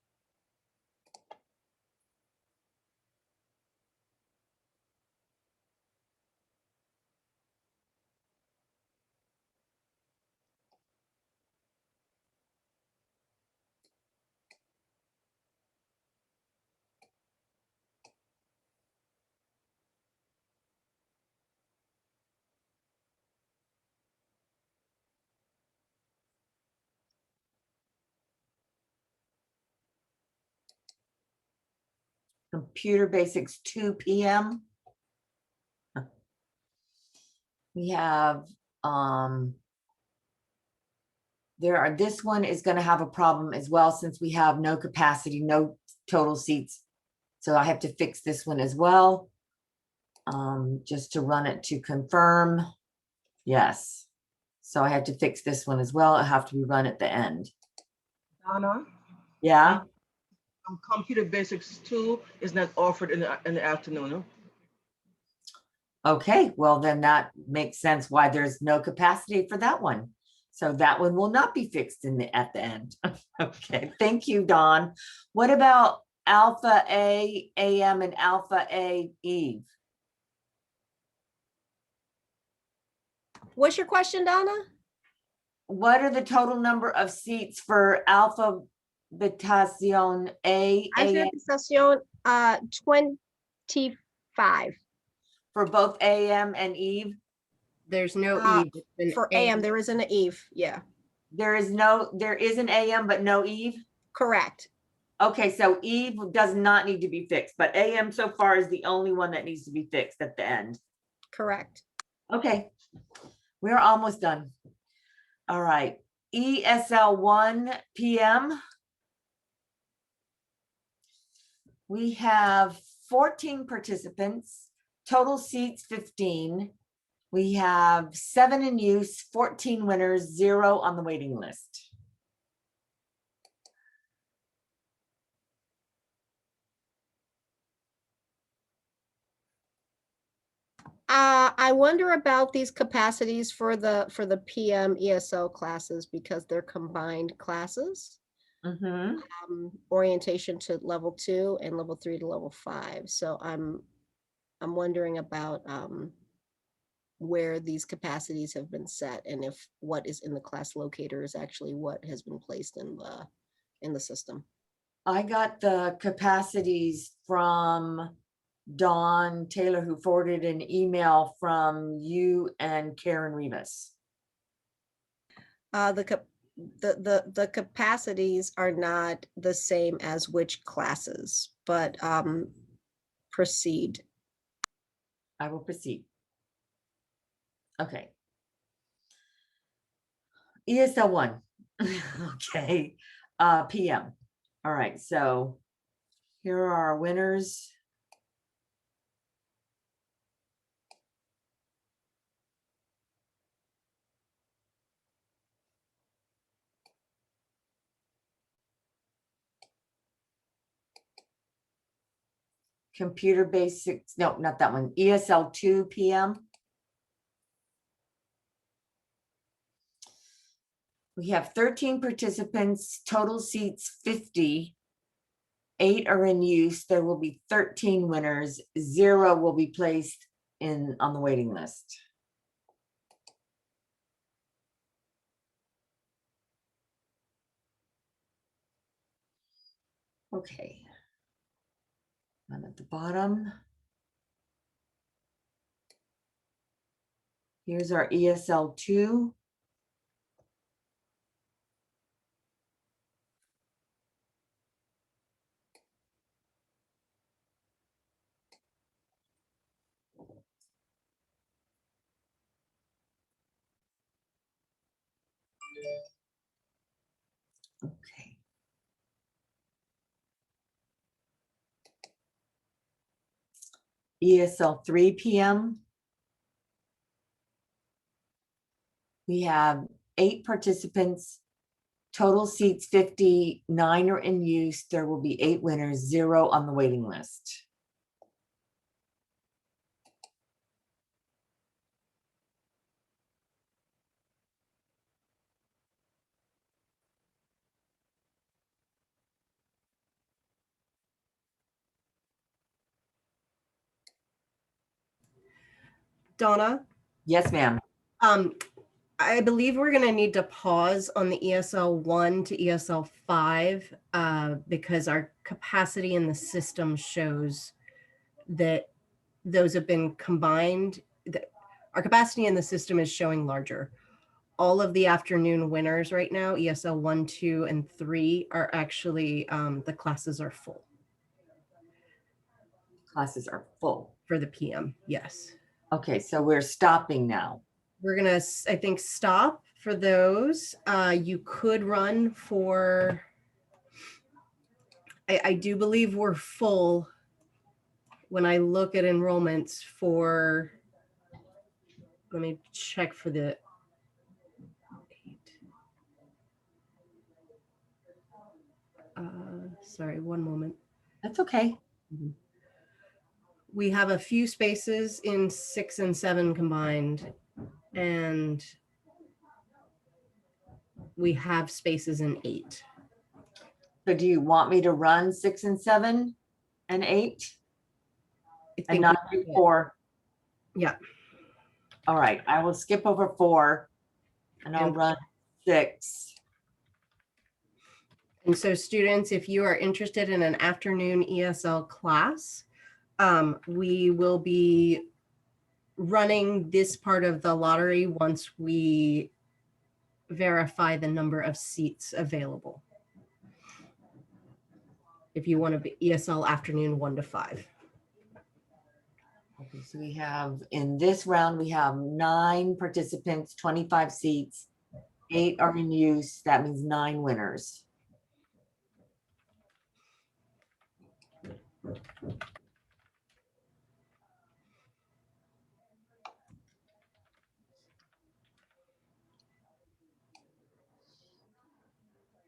Computer Basics 2 PM. We have, this one is gonna have a problem as well, since we have no capacity, no total seats. So I have to fix this one as well. Just to run it to confirm. Yes. So I have to fix this one as well. It have to be run at the end. Donna, Yeah, Computer Basics 2 is not offered in the afternoon. Huh? okay, well then that makes sense why there's no capacity for that one. So that one will not be fixed at the end. Okay, thank you, Dawn. What about Alpha A AM and Alpha A Eve? What's your question, Donna? What are the total number of seats for Alpha Betacion A AM, Estación 25. for both AM and Eve? There's no Uh, Eve. It's an For AM, there is an Eve. Yeah, There is an AM, but no Eve? correct. Okay, so Eve does not need to be fixed, but AM so far is the only one that needs to be fixed at the end. Correct. Okay, we're almost done. All right, ESL 1 PM. We have 14 participants, total seats 15. We have 7 in use, 14 winners, 0 on the waiting list. I wonder about these capacities for the PM ESL classes because they're combined classes. Mm-hmm. Orientation to level 2 and level 3 to level 5. So I'm wondering about where these capacities have been set and if what is in the class locator is actually what has been placed in the system. I got the capacities from Dawn Taylor, who forwarded an email from you and Karen Rivas. The capacities are not the same as which classes, but proceed. I will proceed. Okay. ESL 1. Okay. PM. All right. So here are our winners. Computer basics. No, not that one. ESL 2 PM. We have 13 participants, total seats 50. 8 are in use. There will be 13 winners. 0 will be placed on the waiting list. Okay. I'm at the bottom. Here's our ESL 2. Okay. ESL 3 PM. We have 8 participants, total seats 50, 9 are in use. There will be 8 winners, 0 on the waiting list. Donna, Yes, ma'am. I believe we're going to need to pause on the ESL 1 to ESL 5 because our capacity in the system shows that those have been combined. Our capacity in the system is showing larger. All of the afternoon winners right now, ESL 1, 2, and 3, are actually, the classes are full Classes are full. for the PM. Yes. Okay, so we're stopping now. We're gonna, I think, stop for those. You could run for, I do believe we're full when I look at enrollments for, let me check for the 8. Sorry, one moment. That's okay. We have a few spaces in 6 and 7 combined, and we have spaces in 8. So do you want me to run 6 and 7 and 8 I and think not we do should. 4? Yeah. All right, I will skip over 4 and I'll And- run 6. And so students, if you are interested in an afternoon ESL class, we will be running this part of the lottery once we verify the number of seats available. If you want to be ESL afternoon 1 to 5. Okay, so we have, in this round, we have 9 participants, 25 seats, 8 are in use. That means 9 winners.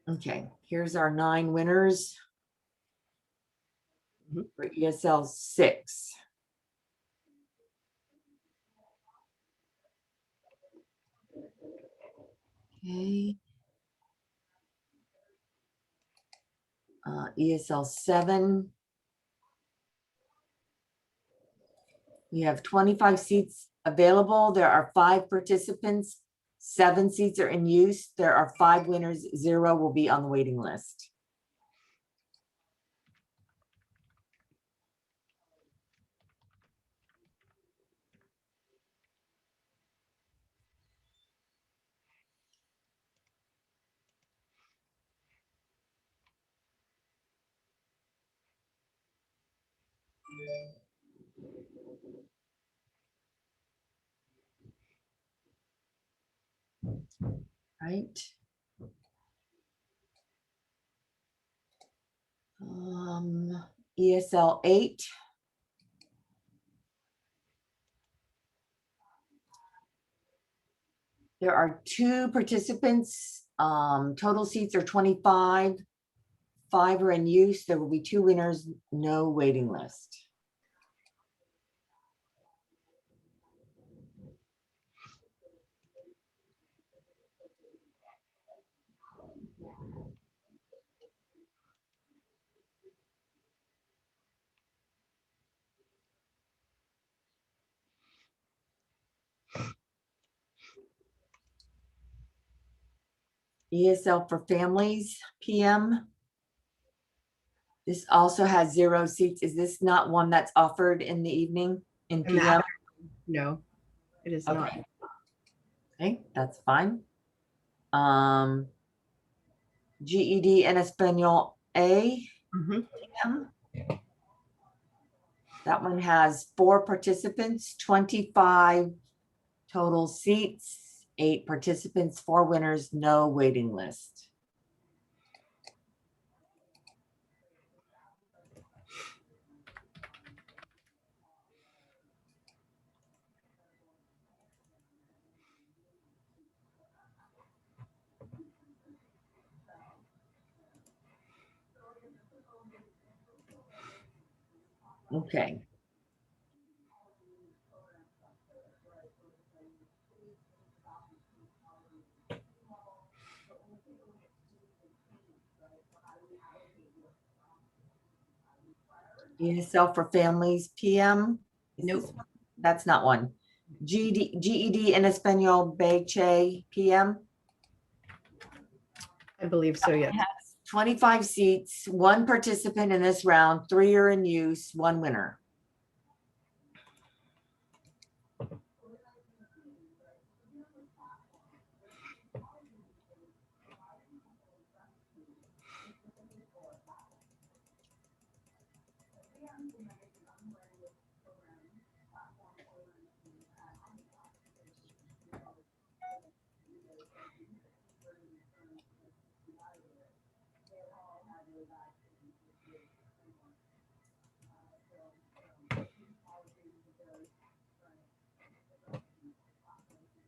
Okay, here's our 9 winners for ESL 6. Okay. ESL 7. We have 25 seats available. There are 5 participants. 7 seats are in use. There are 5 winners. 0 will be on the waiting list. Right. ESL 8. There are 2 participants. Total seats are 25. 5 are in use. There will be 2 winners, no waiting list. ESL for families, PM. This also has 0 seats. Is this not one that's offered in the evening in In the PM? No, it is not. Okay. Okay, that's fine. GED and Espanol A. Mhm. PM. That one has 4 participants, 25 total seats, 8 participants, 4 winners, no waiting list. Okay. ESL for families, PM. Is Nope. this one? That's not one. GED and Espanol Beche, PM. I believe so, yes. Has 25 seats, 1 participant in this round, 3 are in use, 1 winner.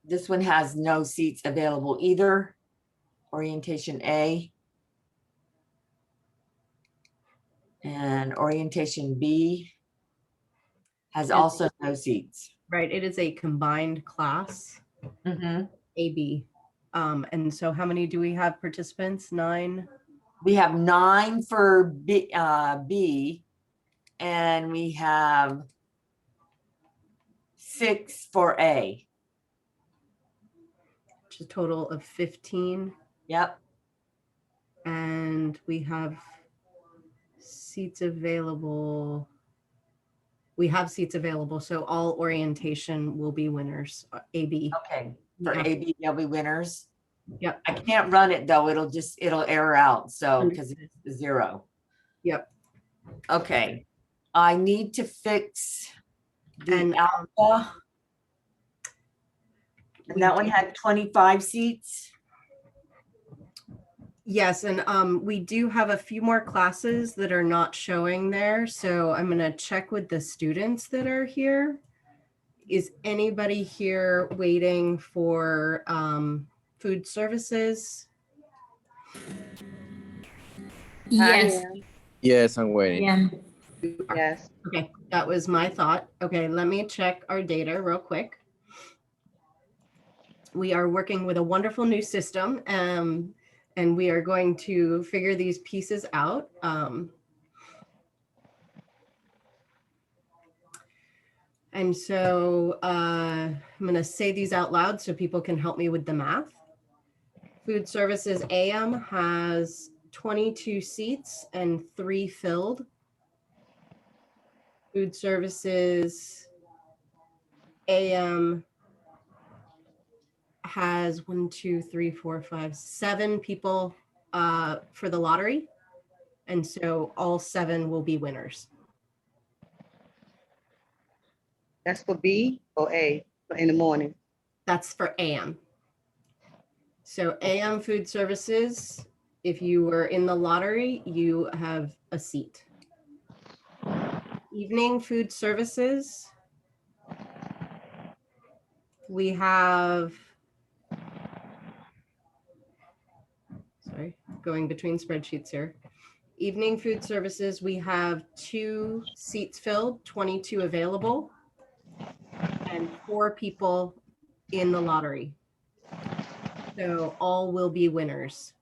This one has no seats available either. Orientation A. And orientation B has also no seats. Right, it is a combined class, Mhm. AB. And so how many do we have participants? 9? We have 9 for B, and we have 6 for A. Which is a total of 15. Yep. And we have seats available. We have seats available, so all orientation will be winners, AB. Okay. For Yeah. AB, they'll be winners. Yep. I can't run it though. It'll error out. So because it's 0. Yep. Okay. I need to fix the And, alpha. And that one had 25 seats. Yes, and we do have a few more classes that are not showing there, so I'm gonna check with the students that are here. Is anybody here waiting for food services? Yes. Yes, I'm waiting. Yeah. Yes. Okay, that was my thought. Okay, let me check our data real quick. We are working with a wonderful new system, and we are going to figure these pieces out. And so I'm going to say these out loud so people can help me with the math. Food Services AM has 22 seats and 3 filled. Food Services AM has 1, 2, 3, 4, 5, 7 people for the lottery. And so all 7 will be winners. That's for B or A in the morning? That's for AM. So AM Food Services, if you were in the lottery, you have a seat. Evening Food Services, we have, sorry, going between spreadsheets here. Evening Food Services, we have 2 seats filled, 22 available, and 4 people in the lottery. So all will be winners.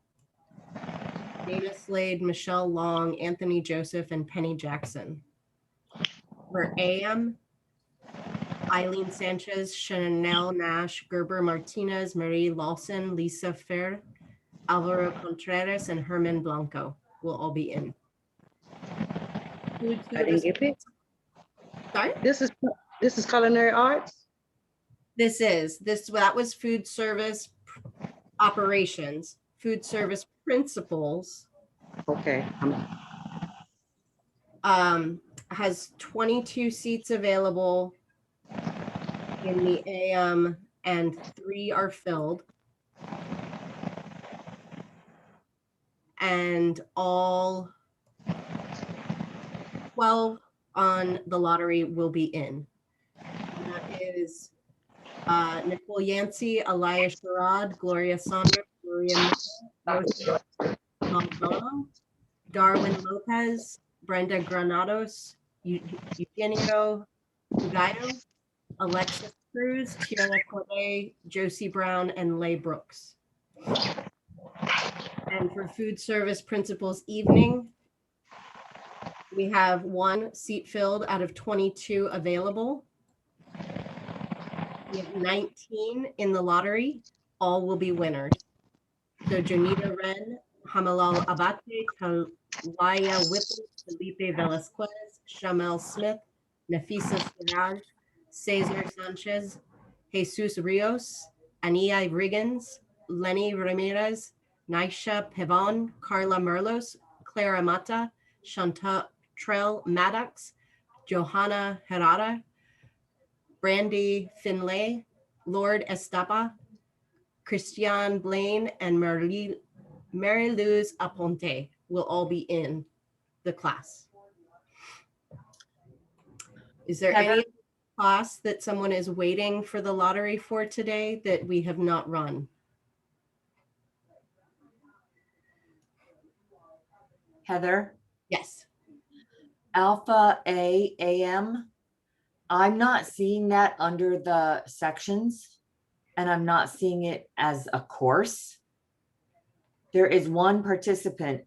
Dana Slade, Michelle Long, Anthony Joseph, and Penny Jackson. For AM, Eileen Sanchez, Chanel Nash, Gerber Martinez, Marie Lawson, Lisa Fair, Alvaro Contreras, and Herman Blanco will all be in. Food I didn't get picked. Sorry? This is culinary arts? That was food service operations, food service principles. Okay. Has 22 seats available in the AM and 3 are filled. And all 12 on the lottery will be in. And that is Nicole Yancey, Alaya Sherrod, Gloria Saunders, Gloria Miller, Maldonado, Darwin Lopez, Brenda Granados, Eugenio Gallo, Alexis Cruz, Tiana Corday, Josie Brown, and Leigh Brooks. And for food service principals evening, we have 1 seat filled out of 22 available. We have 19 in the lottery. All will be winners. So Jonita Wren, Hamalal Abate, Talaya Whipple, Felipe Velasquez, Shamel Smith, Nafisa Siraj, Cesar Sanchez, Jesus Rios, Ania Riggins, Lenny Ramirez, Naisha Pevon, Carla Merlos, Clara Mata, Chantrell Maddox, Johanna Herrera, Brandy Finlay, Lord Estapa, Christian Blaine, and Mary Luz Aponte will all be in the class. Is there any class that someone is waiting for the lottery for today that we have not run? Heather, Yes. Alpha A AM. I'm not seeing that under the sections, and I'm not seeing it as a course. There is 1 participant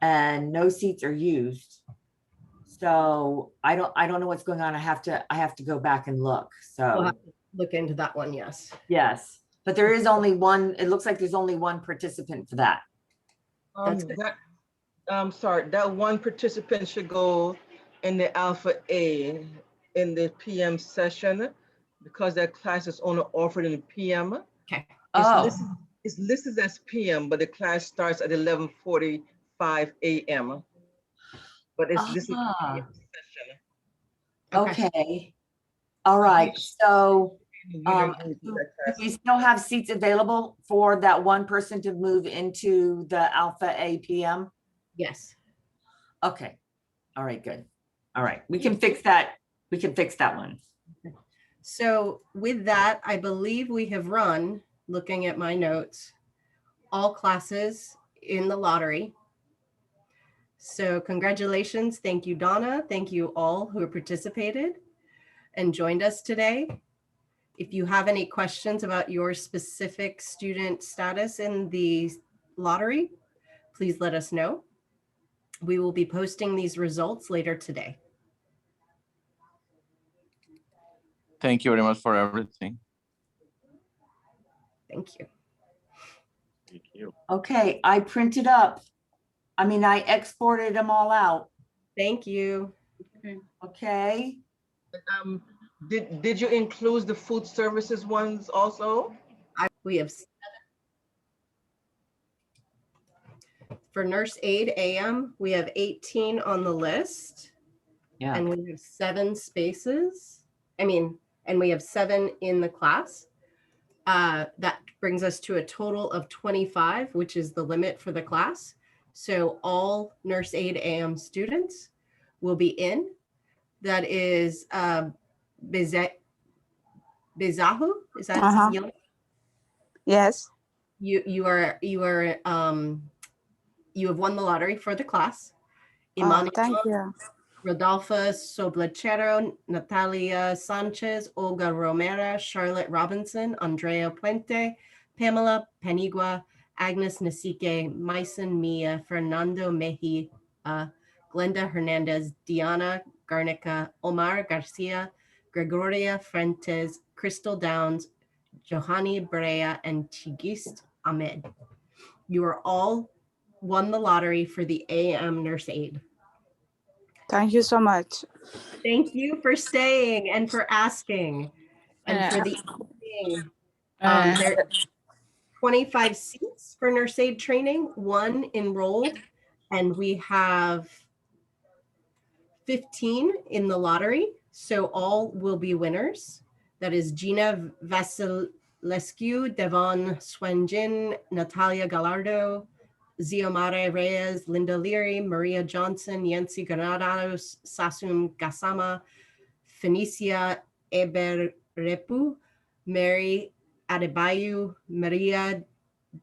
and no seats are used. So I don't know what's going on. I have to go back and look. We'll So have to look into that one, yes. yes, but there is only 1. It looks like there's only 1 participant for that. That's good. I'm sorry, that 1 participant should go in the Alpha A in the PM session because that class is only offered in the PM. Okay. It's listed as PM, but the class starts at 11:45 a.m. But it's listed as PM session. Okay. All right. So do we still have seats available for that 1 person to move into the Alpha A PM? Yes. Okay. All right, good. All right. We can fix that. We can fix that one. So with that, I believe we have run, looking at my notes, all classes in the lottery. So congratulations. Thank you, Donna. Thank you all who participated and joined us today. If you have any questions about your specific student status in the lottery, please let us know. We will be posting these results later today. Thank you very much for everything. Thank you. Thank you. Okay, I printed up. I exported them all out. Thank you. Okay, Did you include the food services ones also? We have for nurse aide AM, we have 18 on the list. yeah. And we have 7 spaces. And we have 7 in the class. That brings us to a total of 25, which is the limit for the class. So all nurse aide AM students will be in. That is Bizahu, is that young? Yes. You have won the lottery for the class. Oh, thank you. Rodolfo Soblechero, Natalia Sanchez, Olga Romero, Charlotte Robinson, Andrea Puente, Pamela Panigua, Agnes Nasique, Maison Mia, Fernando Mejia, Glenda Hernandez, Diana Garnica, Omar Garcia, Gregoria Fuentes, Crystal Downs, Johanny Brea, and Tigist Ahmed. You are all won the lottery for the AM nurse aide. Thank you so much. Thank you for staying and for asking. And for the evening, there are 25 seats for nurse aide training, 1 enrolled, and we have 15 in the lottery. So all will be winners. That is Gina Vasilescu, Devon Swenjin, Natalia Gallardo, Ziomare Reyes, Linda Leary, Maria Johnson, Yancy Granados, Sasum Gasama, Fenicia Eberrepu, Mary Adebayo, Maria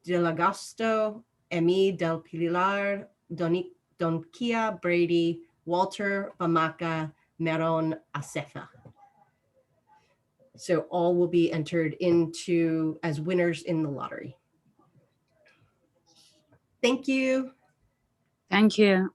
Delagasto, Emi Del Pilar, Donkia Brady, Walter Bamaka, Meron Asefa. So all will be entered into as winners in the lottery. Thank you. Thank you.